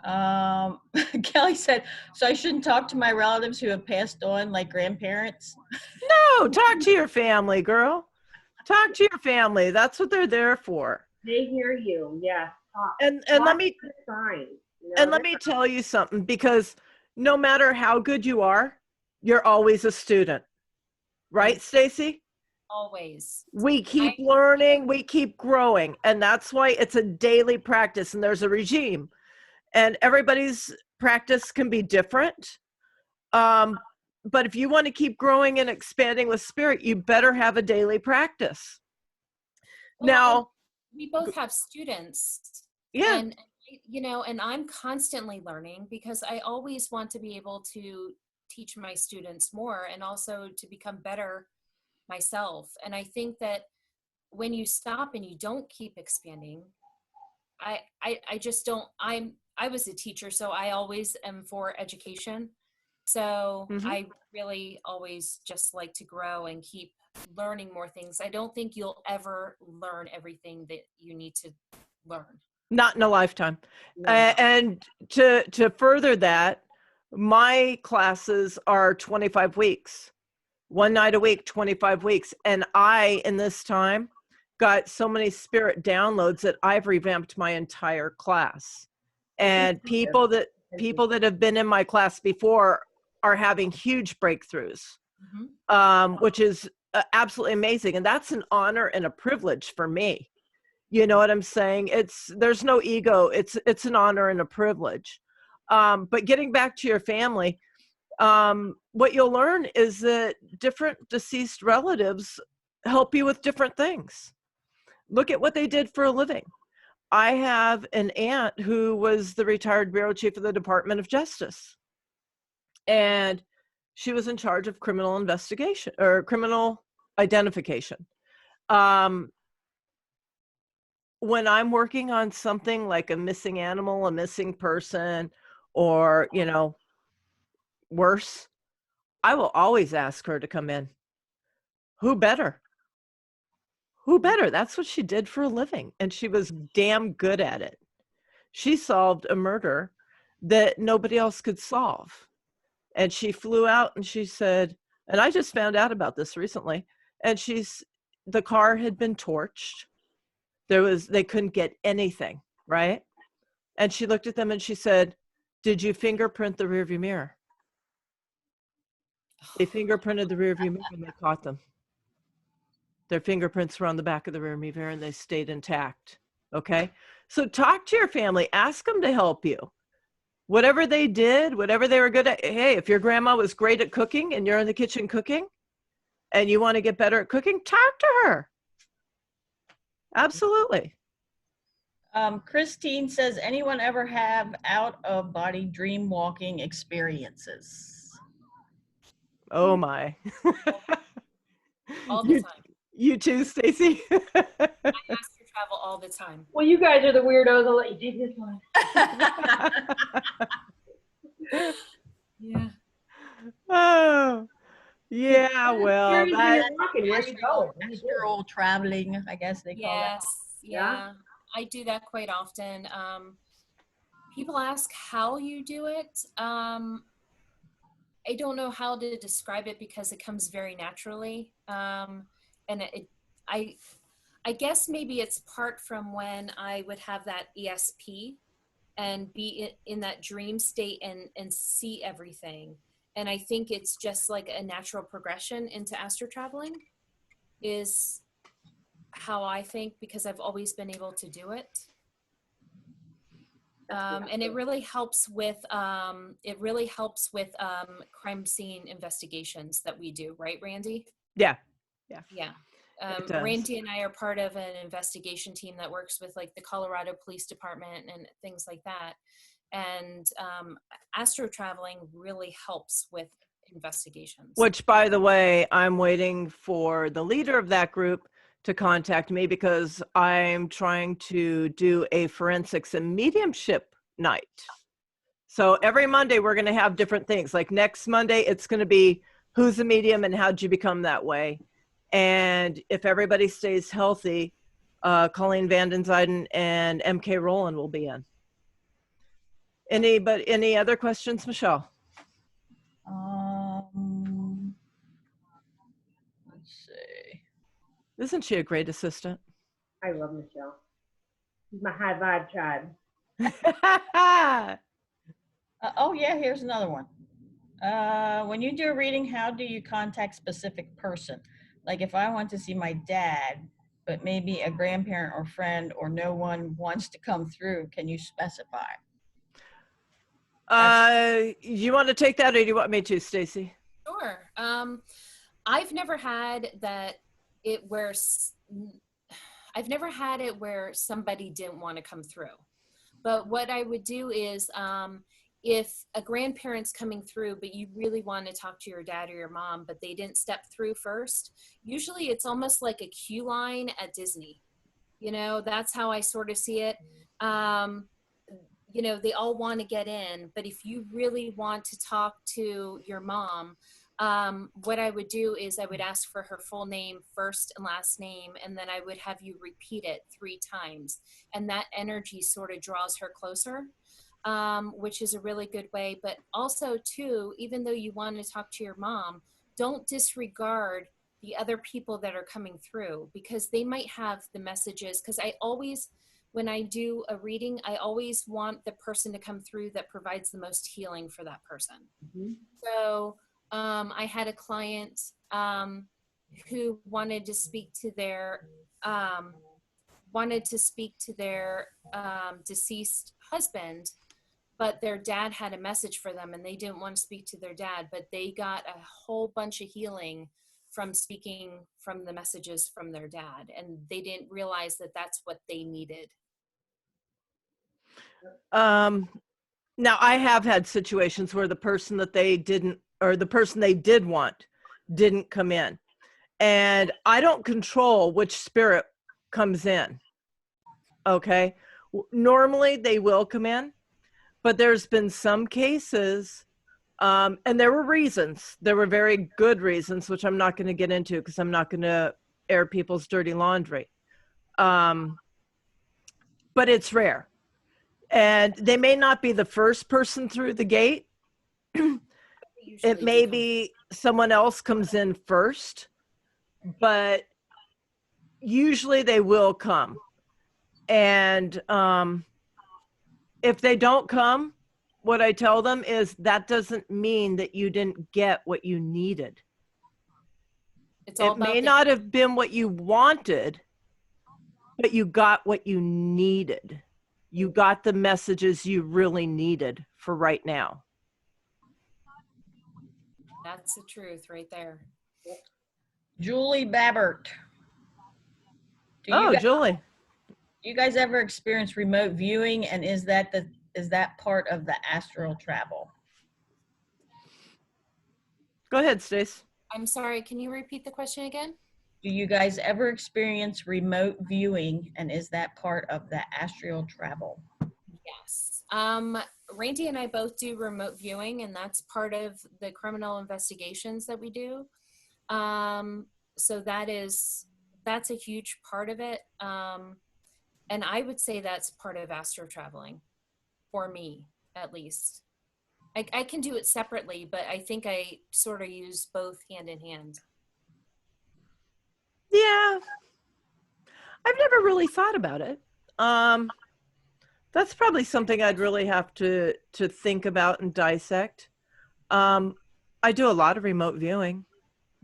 Kelly said, so I shouldn't talk to my relatives who have passed on, like grandparents? No, talk to your family, girl. Talk to your family. That's what they're there for. They hear you. Yes. Talk. And Watch let me for the signs, you know, and let me tell you something, because no matter how good you are, you're always a student. Right, Stacy? Always. We keep learning, we keep growing, and that's why it's a daily practice, and there's a regime, and everybody's practice can be different. But if you want to keep growing and expanding with spirit, you better have a daily practice. Well, Now, we both have students. yeah. And, you know, and I'm constantly learning because I always want to be able to teach my students more and also to become better myself. And I think that when you stop and you don't keep expanding, I just don't, I was a teacher, so I always am for education. So I really always just like to grow and keep learning more things. I don't think you'll ever learn everything that you need to learn. Not in a lifetime. No. And to further that, my classes are 25 weeks, one night a week, 25 weeks. And I, in this time, got so many spirit downloads that I've revamped my entire class. And people that have been in my class before are having huge breakthroughs, which is absolutely amazing. And that's an honor and a privilege for me. You know what I'm saying? There's no ego. It's an honor and a privilege. But getting back to your family, what you'll learn is that different deceased relatives help you with different things. Look at what they did for a living. I have an aunt who was the retired bureau chief of the Department of Justice. And she was in charge of criminal investigation or criminal identification. When I'm working on something like a missing animal, a missing person, or, you know, worse, I will always ask her to come in. Who better? Who better? That's what she did for a living. And she was damn good at it. She solved a murder that nobody else could solve. And she flew out and she said, and I just found out about this recently, and the car had been torched. They couldn't get anything, right? And she looked at them and she said, did you fingerprint the rearview mirror? They fingerprinted the rearview mirror and they caught them. Their fingerprints were on the back of the rearview mirror and they stayed intact. Okay. So talk to your family, ask them to help you. Whatever they did, whatever they were good at. Hey, if your grandma was great at cooking and you're in the kitchen cooking and you want to get better at cooking, talk to her. Absolutely. Christine says, anyone ever have out-of-body dream walking experiences? Oh my. All the time. You too, Stacy. I ask to travel all the time. Well, you guys are the weirdos. I'll let you do this one. Yeah. Oh, yeah. Well, You're walking. Where you going? Astral traveling, I guess they call that. Yes. Yeah. I do that quite often. People ask how you do it. I don't know how to describe it because it comes very naturally. And I guess maybe it's part from when I would have that ESP and be in that dream state and see everything. And I think it's just like a natural progression into astro traveling is how I think, because I've always been able to do it. And it really helps with crime scene investigations that we do, right, Randy? Yeah. Yeah. It does. Randy and I are part of an investigation team that works with like the Colorado Police Department and things like that. And astro traveling really helps with investigations. Which, by the way, I'm waiting for the leader of that group to contact me because I'm trying to do a forensics and mediumship night. So every Monday we're going to have different things. Like next Monday, it's going to be who's a medium and how'd you become that way. And if everybody stays healthy, Colleen Vanden Zijden and MK Rowland will be in. Any other questions, Michelle? Let's see. Isn't she a great assistant? I love Michelle. She's my high vibe tribe. Oh yeah, here's another one. When you do a reading, how do you contact specific person? Like if I want to see my dad, but maybe a grandparent or friend or no one wants to come through, can you specify? You want to take that or do you want me to, Stacy? Sure. I've never had it where somebody didn't want to come through. But what I would do is if a grandparent's coming through, but you really want to talk to your dad or your mom, but they didn't step through first, usually it's almost like a queue line at Disney. You know, that's how I sort of see it. You know, they all want to get in, but if you really want to talk to your mom, what I would do is I would ask for her full name, first and last name, and then I would have you repeat it 3 times. And that energy sort of draws her closer, which is a really good way. But also too, even though you want to talk to your mom, don't disregard the other people that are coming through, because they might have the messages. Because when I do a reading, I always want the person to come through that provides the most healing for that person. Mm-hmm. So I had a client who wanted to speak to their deceased husband, but their dad had a message for them and they didn't want to speak to their dad, but they got a whole bunch of healing from speaking from the messages from their dad, and they didn't realize that that's what they needed. Now I have had situations where the person that they didn't, or the person they did want, didn't come in, and I don't control which spirit comes in. Okay. Normally they will come in, but there's been some cases, and there were reasons, there were very good reasons, which I'm not going to get into because I'm not going to air people's dirty laundry. But it's rare. And they may not be the first person through the gate. It may be someone else comes in first, but usually they will come. And if they don't come, what I tell them is that doesn't mean that you didn't get what you needed. It may not have been what you wanted, but you got what you needed. You got the messages you really needed for right now. That's the truth right there. Julie Babbert. Julie. Do you guys ever experience remote viewing, and is that part of the astral travel? Go ahead, Stace. I'm sorry, can you repeat the question again? Do you guys ever experience remote viewing, and is that part of the astral travel? Yes. Randy and I both do remote viewing, and that's part of the criminal investigations that we do. So that's a huge part of it. And I would say that's part of astro traveling, for me, at least. I can do it separately, but I think I sort of use both hand in hand. Yeah. I've never really thought about it. That's probably something I'd really have to think about and dissect. I do a lot of remote viewing.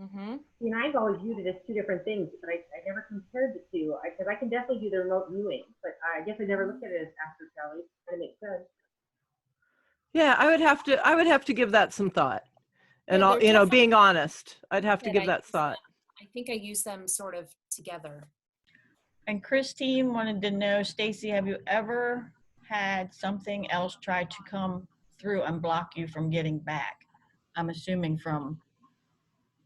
Mm-hmm. You know, I've always viewed it as two different things, but I never compared the two. Because I can definitely do the remote viewing, but I guess I never looked at it as astral traveling. Kind of makes sense. Yeah, I would have to give that some thought. And Yeah, all, they're you know, different. being honest, I'd have to That give I that use thought. I think I use them sort of together. And Christine wanted to know, Stacy, have you ever had something else try to come through and block you from getting back? I'm assuming from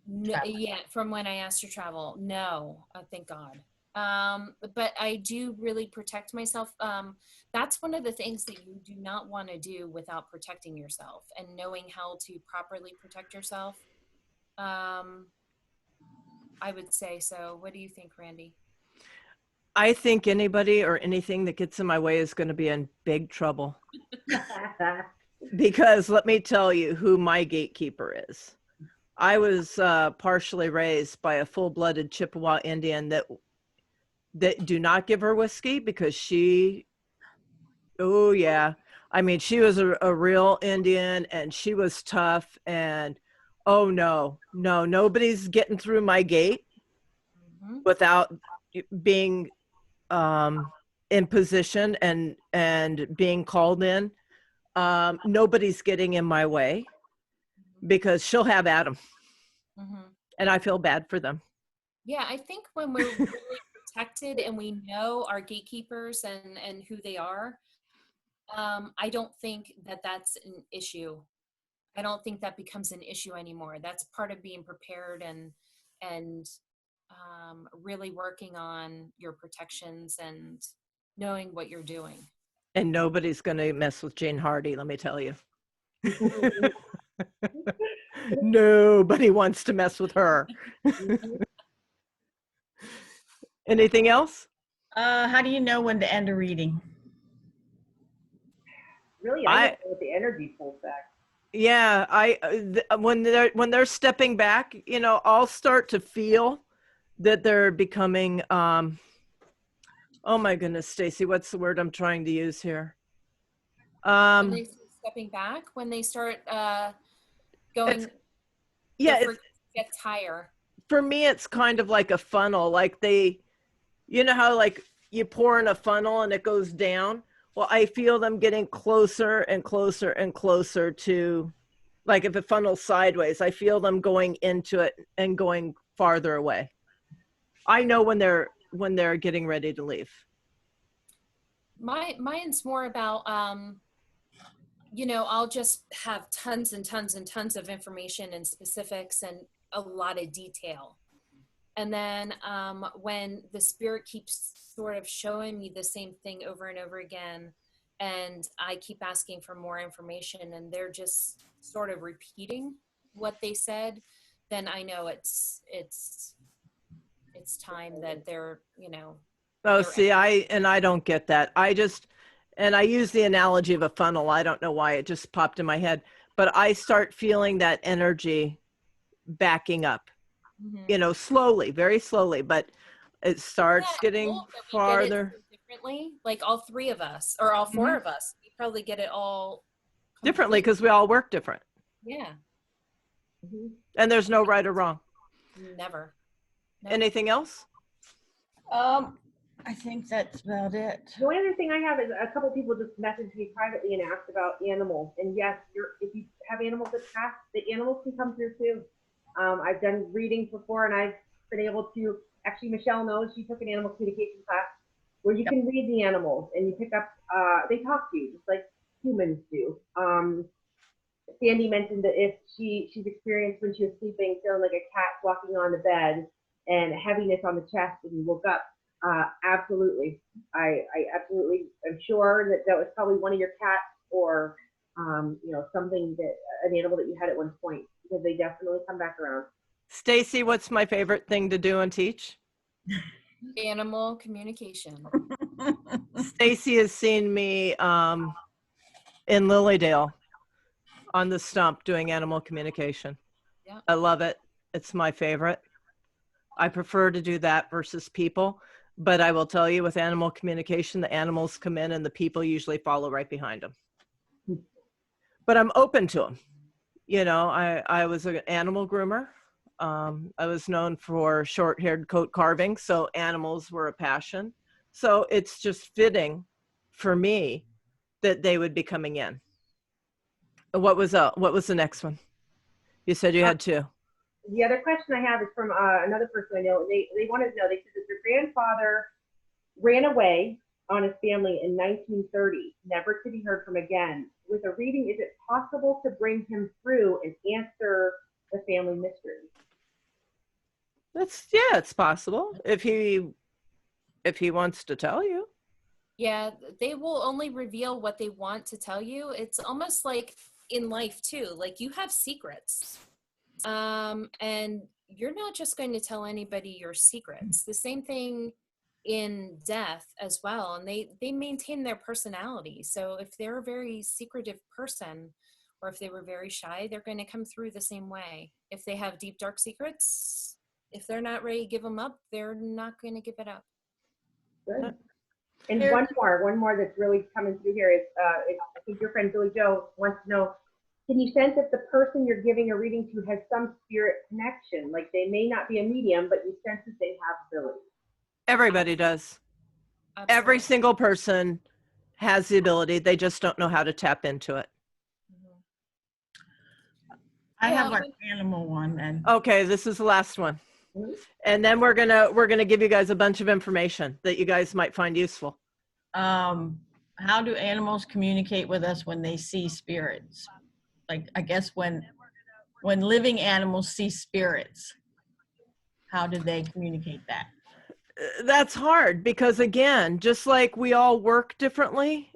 No, traveling. yeah, from when I asked to travel, no, thank God. But I do really protect myself. That's one of the things that you do not want to do without protecting yourself and knowing how to properly protect yourself. I would say so. What do you think, Randy? I think anybody or anything that gets in my way is going to be in big trouble. Because let me tell you who my gatekeeper is. I was partially raised by a full-blooded Chippewa Indian that do not give her whiskey because she, oh yeah, I mean, she was a real Indian and she was tough and oh no, nobody's getting through my gate Mm-hmm. without being in position and being called in. Nobody's getting in my way because she'll have at 'em. Mm-hmm. And I feel bad for them. Yeah, I think when we're really protected and we know our gatekeepers and who they are, I don't think that that's an issue. I don't think that becomes an issue anymore. That's part of being prepared and really working on your protections and knowing what you're doing. And nobody's going to mess with Jane Hardy, let me tell you. Nobody wants to mess with her. Anything else? How do you know when to end a reading? Really, I know what the energy pulls back. Yeah, when they're stepping back, you know, I'll start to feel that they're becoming oh my goodness, Stacy, what's the word I'm trying to use here? When they start stepping back, when they start going, yeah, it gets higher. For me, it's kind of like a funnel. Like you know how like you pour in a funnel and it goes down? Well, I feel them getting closer and closer and closer to, like if it funnels sideways, I feel them going into it and going farther away. I know when they're getting ready to leave. Mine's more about, you know, I'll just have tons and tons and tons of information and specifics and a lot of detail. And then when the spirit keeps sort of showing me the same thing over and over again, and I keep asking for more information and they're just sort of repeating what they said, then I know it's time that they're, you know. Oh, see, I don't get that. And I use the analogy of a funnel. I don't know why it just popped in my head, but I start feeling that energy backing up, you know, slowly, very slowly, but it starts getting farther. Differently, like all three of us or all four of us, we probably get it all differently because we all work different. Yeah. And there's no right or wrong. Never. Nope. Anything else? I think that's about it. The only other thing I have is a couple of people just messaged me privately and asked about animals. And yes, if you have animals that pass, the animals can come through too. I've done readings before, and I've been able to. Actually, Michelle knows, she took an animal communication class where you can read the animals and you pick up. They talk to you just like humans do. Sandy mentioned that if she's experienced when she was sleeping, feeling like a cat walking on the bed and heaviness on the chest, and you woke up. Absolutely. I absolutely am sure that was probably one of your cats or, you know, something that an animal that you had at one point, because they definitely come back around. Stacy, what's my favorite thing to do and teach? Animal communication. Stacy has seen me in Lilydale on the stump doing animal communication. Yeah. I love it. It's my favorite. I prefer to do that versus people. But I will tell you, with animal communication, the animals come in and the people usually follow right behind them. But I'm open to them. You know, I was an animal groomer. I was known for short-haired coat carving, so animals were a passion. So it's just fitting for me that they would be coming in. What was the next one? You said you had two. The other question I have is from another person I know. They wanted to know, they said that their grandfather ran away on his family in 1930, never to be heard from again. With a reading, is it possible to bring him through and answer the family mystery? Yeah, it's possible if he wants to tell you. Yeah, they will only reveal what they want to tell you. It's almost like in life too. Like you have secrets. And you're not just going to tell anybody your secrets. The same thing in death as well. And they maintain their personality. So if they're a very secretive person, or if they were very shy, they're going to come through the same way. If they have deep, dark secrets, if they're not ready to give them up, they're not going to give it up. Good. And one more that's really coming through here is, I think your friend Billy Joe wants to know, can you sense if the person you're giving a reading to has some spirit connection? Like they may not be a medium, but you sense that they have ability. Everybody does. Absolutely. Every single person has the ability. They just don't know how to tap into it. I have an animal one then. Okay, this is the last one. Mhm. And then we're gonna give you guys a bunch of information that you guys might find useful. How do animals communicate with us when they see spirits? Like, I guess when living animals see spirits, how do they communicate that? That's hard because, again, just like we all work differently,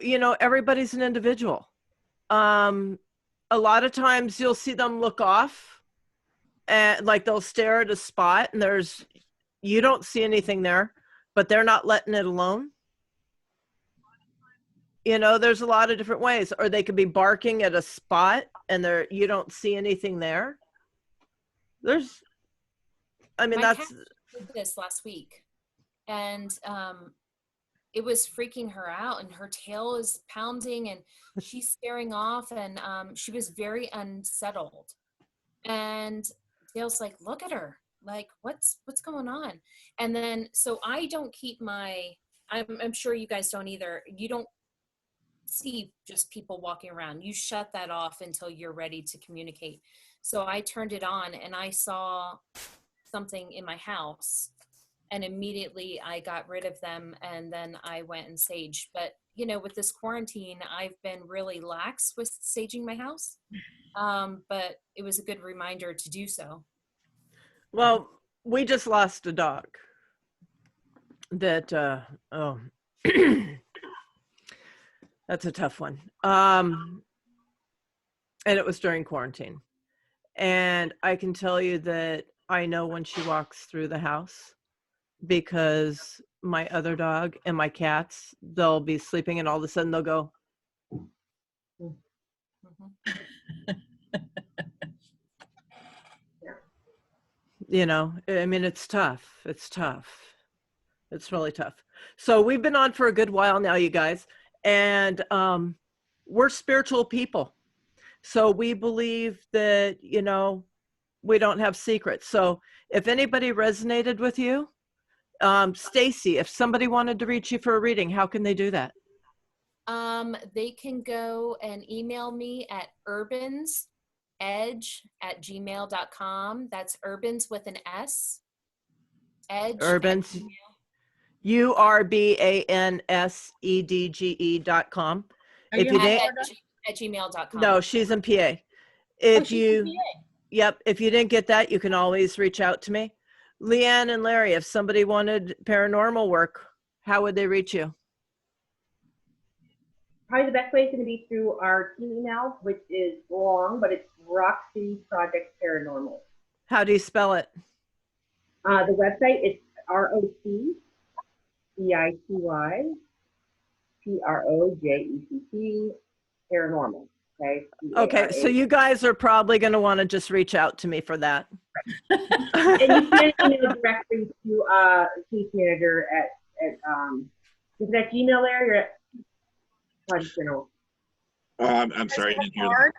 you know, everybody's an individual. A lot of times you'll see them look off and like they'll stare at a spot and you don't see anything there, but they're not letting it alone. You know, there's a lot of different ways. Or they could be barking at a spot and you don't see anything there. My that's cat did this last week, and it was freaking her out, and her tail is pounding and she's staring off, and she was very unsettled. And Dale's like, look at her, like what's going on? And then so I don't keep I'm sure you guys don't either. You don't see just people walking around. You shut that off until you're ready to communicate. So I turned it on and I saw something in my house, and immediately I got rid of them, and then I went and saged. But you know, with this quarantine, I've been really lax with saging my house, but it was a good reminder to do so. well, we just lost a dog that that's a tough one. And it was during quarantine, and I can tell you that I know when she walks through the house, because my other dog and my cats, they'll be sleeping and all of a sudden they'll go. You know, I mean, it's tough. It's really tough. So we've been on for a good while now, you guys, and we're spiritual people. So we believe that, you know, we don't have secrets. So if anybody resonated with you, Stacy, if somebody wanted to reach you for a reading, how can they do that? They can go and email me at urbansedge@gmail.com. That's urbans with an S. Edge. Urbans, URBANSEDGE.com. Are If you you in didn't, Florida? At gmail.com. no, she's in PA. Oh, she's in PA. Yep, if you didn't get that, you can always reach out to me. Leanne and Larry, if somebody wanted paranormal work, how would they reach you? Probably the best way is going to be through our team email, which is long, but it's Roc City Project Paranormal. How do you spell it? The website is ROCCITYPROJECT Paranormal. Okay. Okay, so you guys are probably going to want to just reach out to me for that. And you send an email directly to case manager at is that Gmail there? You're at Project Journal. I'm sorry, I didn't hear that.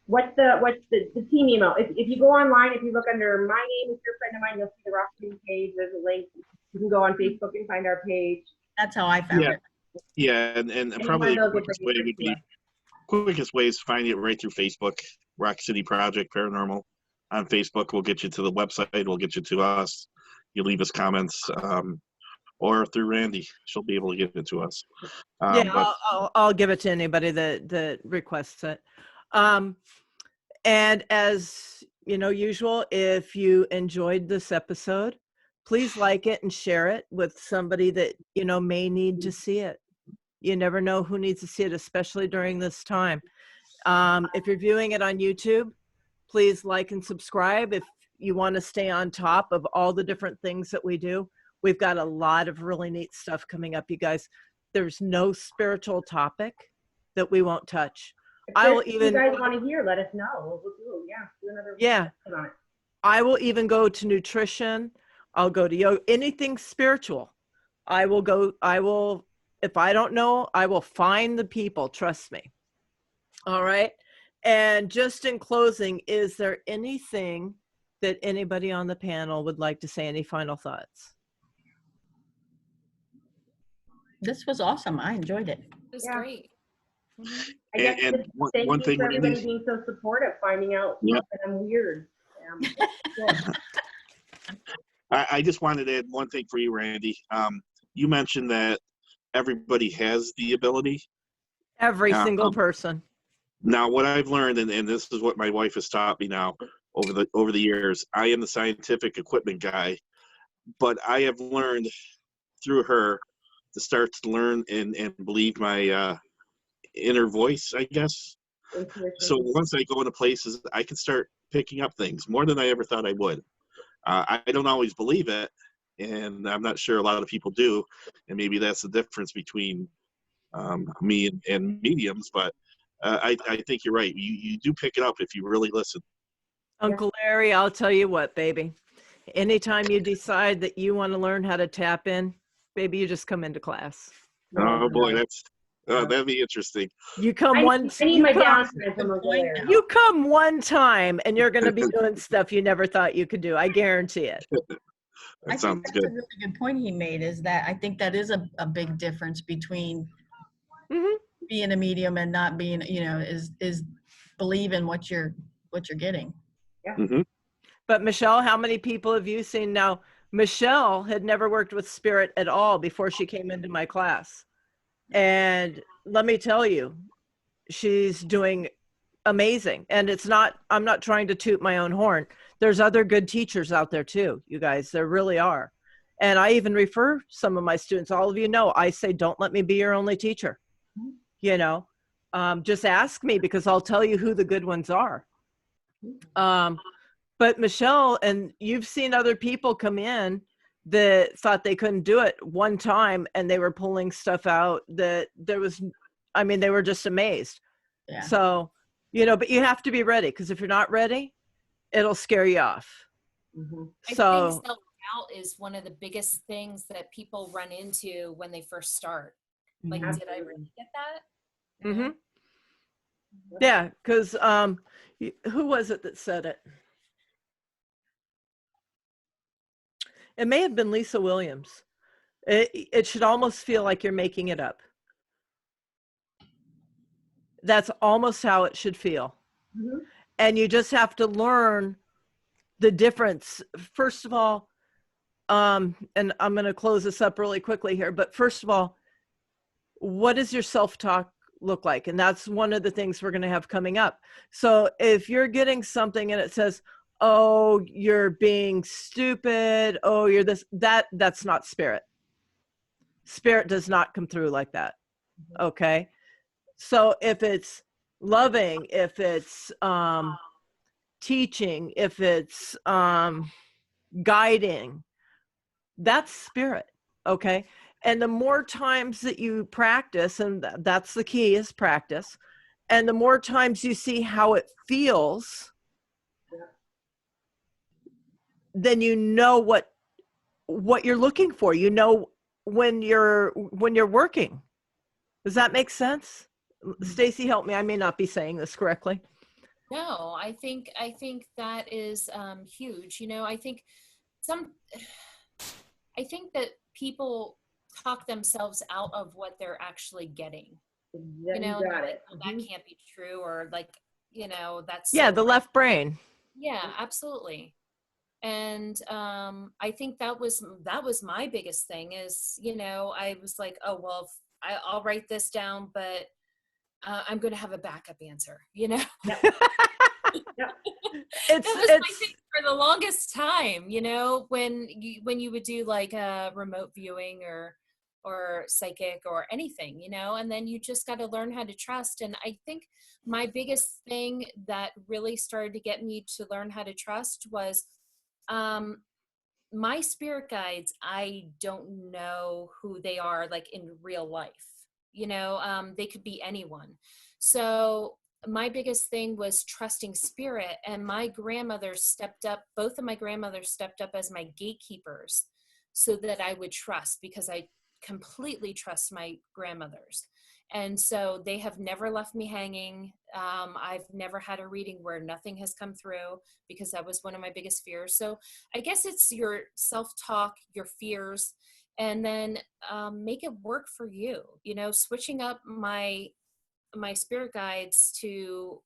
What's the team email? If you go online, if you look under my name, if you're a friend of mine, you'll see the Roc City page. There's a link. You can go on Facebook and find our page. That's how I found it. Yeah, and probably the quickest way would be quickest way is to find it right through Facebook. Roc City Project Paranormal on Facebook will get you to the website. Will get you to us. You leave us comments, or through Randi. She'll be able to get it to us. Yeah, I'll give it to anybody that requests it. And as you know, usual, if you enjoyed this episode, please like it and share it with somebody that you know may need to see it. You never know who needs to see it, especially during this time. If you're viewing it on YouTube, please like and subscribe if you want to stay on top of all the different things that we do. We've got a lot of really neat stuff coming up, you guys. There's no spiritual topic that we won't touch. I will even. If you guys want to hear, let us know. We'll do another. Yeah. On it. I will even go to nutrition. I'll go to yoga. Anything spiritual. I will go. If I don't know, I will find the people. Trust me. All right. And just in closing, is there anything that anybody on the panel would like to say? Any final thoughts? This was awesome. I enjoyed it. It was great. I guess And thank one you thing, for everybody Randy, being so supportive, finding out that I'm weird. I just wanted to add one thing for you, Randi. You mentioned that everybody has the ability. Every single person. Now, what I've learned, and this is what my wife has taught me now over the years, I am the scientific equipment guy, but I have learned through her to start to learn and believe my inner voice, I guess. So once I go into places, I can start picking up things more than I ever thought I would. I don't always believe it, and I'm not sure a lot of people do, and maybe that's the difference between me and mediums, but I think you're right. You do pick it up if you really listen. Uncle Larry, I'll tell you what, baby. Anytime you decide that you want to learn how to tap in, baby, you just come into class. Oh boy, that'd be interesting. You come I need my downtime from Uncle Larry. You come one time and you're going to be doing stuff you never thought you could do. I guarantee it. That sounds good. A really good point he made is that I think that is a big difference between being a medium and not being, is believe in what you're getting. Yeah. Mm-hmm. But Michelle, how many people have you seen now? Michelle had never worked with spirit at all before she came into my class. And let me tell you, she's doing amazing. And I'm not trying to toot my own horn. There's other good teachers out there too, you guys. There really are. And I even refer some of my students, all of you know, I say, don't let me be your only teacher. Just ask me because I'll tell you who the good ones are. But Michelle, and you've seen other people come in that thought they couldn't do it one time and they were pulling stuff out that they were just amazed. Yeah. So, but you have to be ready because if you're not ready, it'll scare you off. I think self-doubt is one of the biggest things that people run into when they first start. Like, did I really get that? Mm-hmm. Yeah, because who was it that said it? It may have been Lisa Williams. It should almost feel like you're making it up. That's almost how it should feel. Mm-hmm. And you just have to learn the difference. First of all, and I'm going to close this up really quickly here, but first of all, what does your self-talk look like? And that's one of the things we're going to have coming up. So if you're getting something and it says, oh, you're being stupid, oh, you're this, that's not spirit. Spirit does not come through like that. Okay. So if it's loving, if it's teaching, if it's guiding, that's spirit. Okay. And the more times that you practice, and that's the key is practice, and the more times you see how it feels, then you know what you're looking for. You know when you're working. Does that make sense? Stacy, help me. I may not be saying this correctly. No, I think that is huge. You know, I think that people talk themselves out of what they're actually getting. You know, You got like, it. "Oh, that can't be true," or like, you know, that's Yeah, so the left brain. Yeah, absolutely. And I think that was my biggest thing is, you know, I was like, oh, well, I'll write this down, but I'm going to have a backup answer, you know? Yep. Yep. That was my thing for the longest time, you know, when you would do like a remote viewing or psychic or anything, you know, and then you just got to learn how to trust. And I think my biggest thing that really started to get me to learn how to trust was my spirit guides. I don't know who they are like in real life, you know. They could be anyone. So my biggest thing was trusting spirit, and my grandmother stepped up, both of my grandmothers stepped up as my gatekeepers so that I would trust, because I completely trust my grandmothers. And so they have never left me hanging. I've never had a reading where nothing has come through, because that was one of my biggest fears. So I guess it's your self-talk, your fears, and then make it work for you. You know, switching up my spirit guides to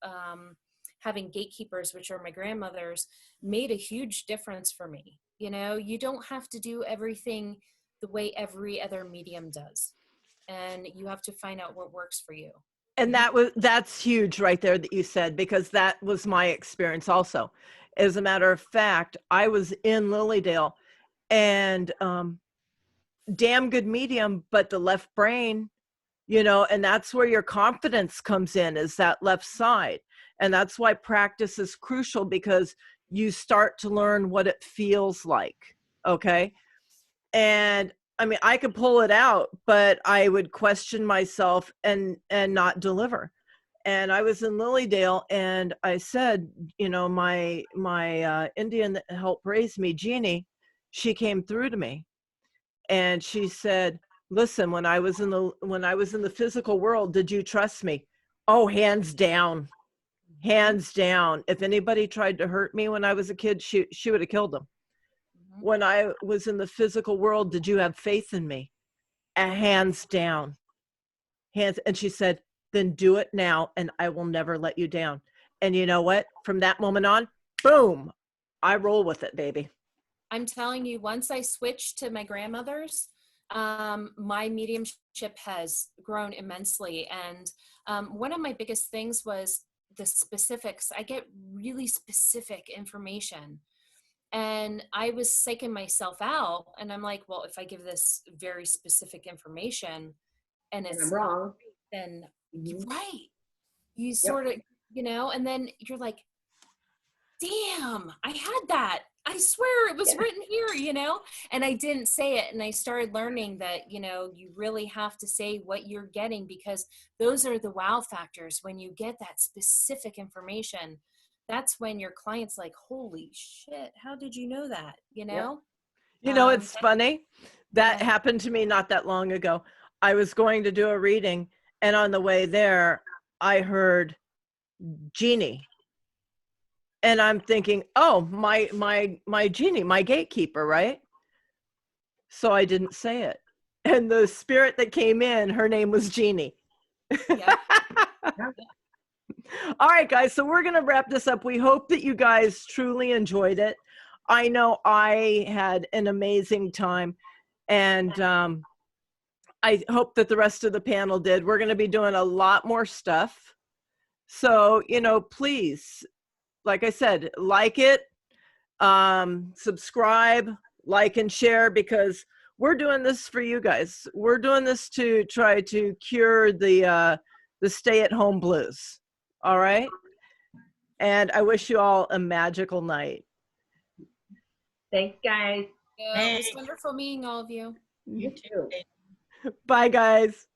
having gatekeepers, which are my grandmothers, made a huge difference for me. You know, you don't have to do everything the way every other medium does, and you have to find out what works for you. And that's huge right there that you said, because that was my experience also. As a matter of fact, I was in Lilydale, and damn good medium, but the left brain, you know, and that's where your confidence comes in, is that left side. And that's why practice is crucial, because you start to learn what it feels like. Okay. And I mean, I could pull it out, but I would question myself and not deliver. And I was in Lilydale, and I said, you know, my Indian that helped raise me, Jeannie, she came through to me, and she said, listen, when I was in the physical world, did you trust me? Oh, hands down. Hands down. If anybody tried to hurt me when I was a kid, she would have killed them. When I was in the physical world, did you have faith in me? Hands down. Hands. And she said, then do it now, and I will never let you down. And you know what? From that moment on, boom, I roll with it, baby. I'm telling you, once I switched to my grandmother's, my mediumship has grown immensely. And one of my biggest things was the specifics. I get really specific information. And I was psyching myself out. And I'm like, well, if I give this very specific information and it's I'm wrong, then Mhm. right. You sort of, you know, and then you're like, damn, I had that. I swear it was written here, you know, and I didn't say it. And I started learning that, you know, you really have to say what you're getting, because those are the wow factors. When you get that specific information, that's when your client's like, holy shit, how did you know that? You know? You know, it's funny. That happened to me not that long ago. I was going to do a reading, and on the way there, I heard Jeannie. And I'm thinking, oh, my Jeannie, my gatekeeper, right? So I didn't say it. And the spirit that came in, her name was Jeannie. Yeah. All right, guys. So we're going to wrap this up. We hope that you guys truly enjoyed it. I know I had an amazing time, and I hope that the rest of the panel did. We're going to be doing a lot more stuff. So, you know, please, like I said, like it, subscribe, like and share, because we're doing this for you guys. We're doing this to try to cure the stay-at-home blues. All right. And I wish you all a magical night. Thanks, guys. It was wonderful meeting all of you. You too. Bye, guys.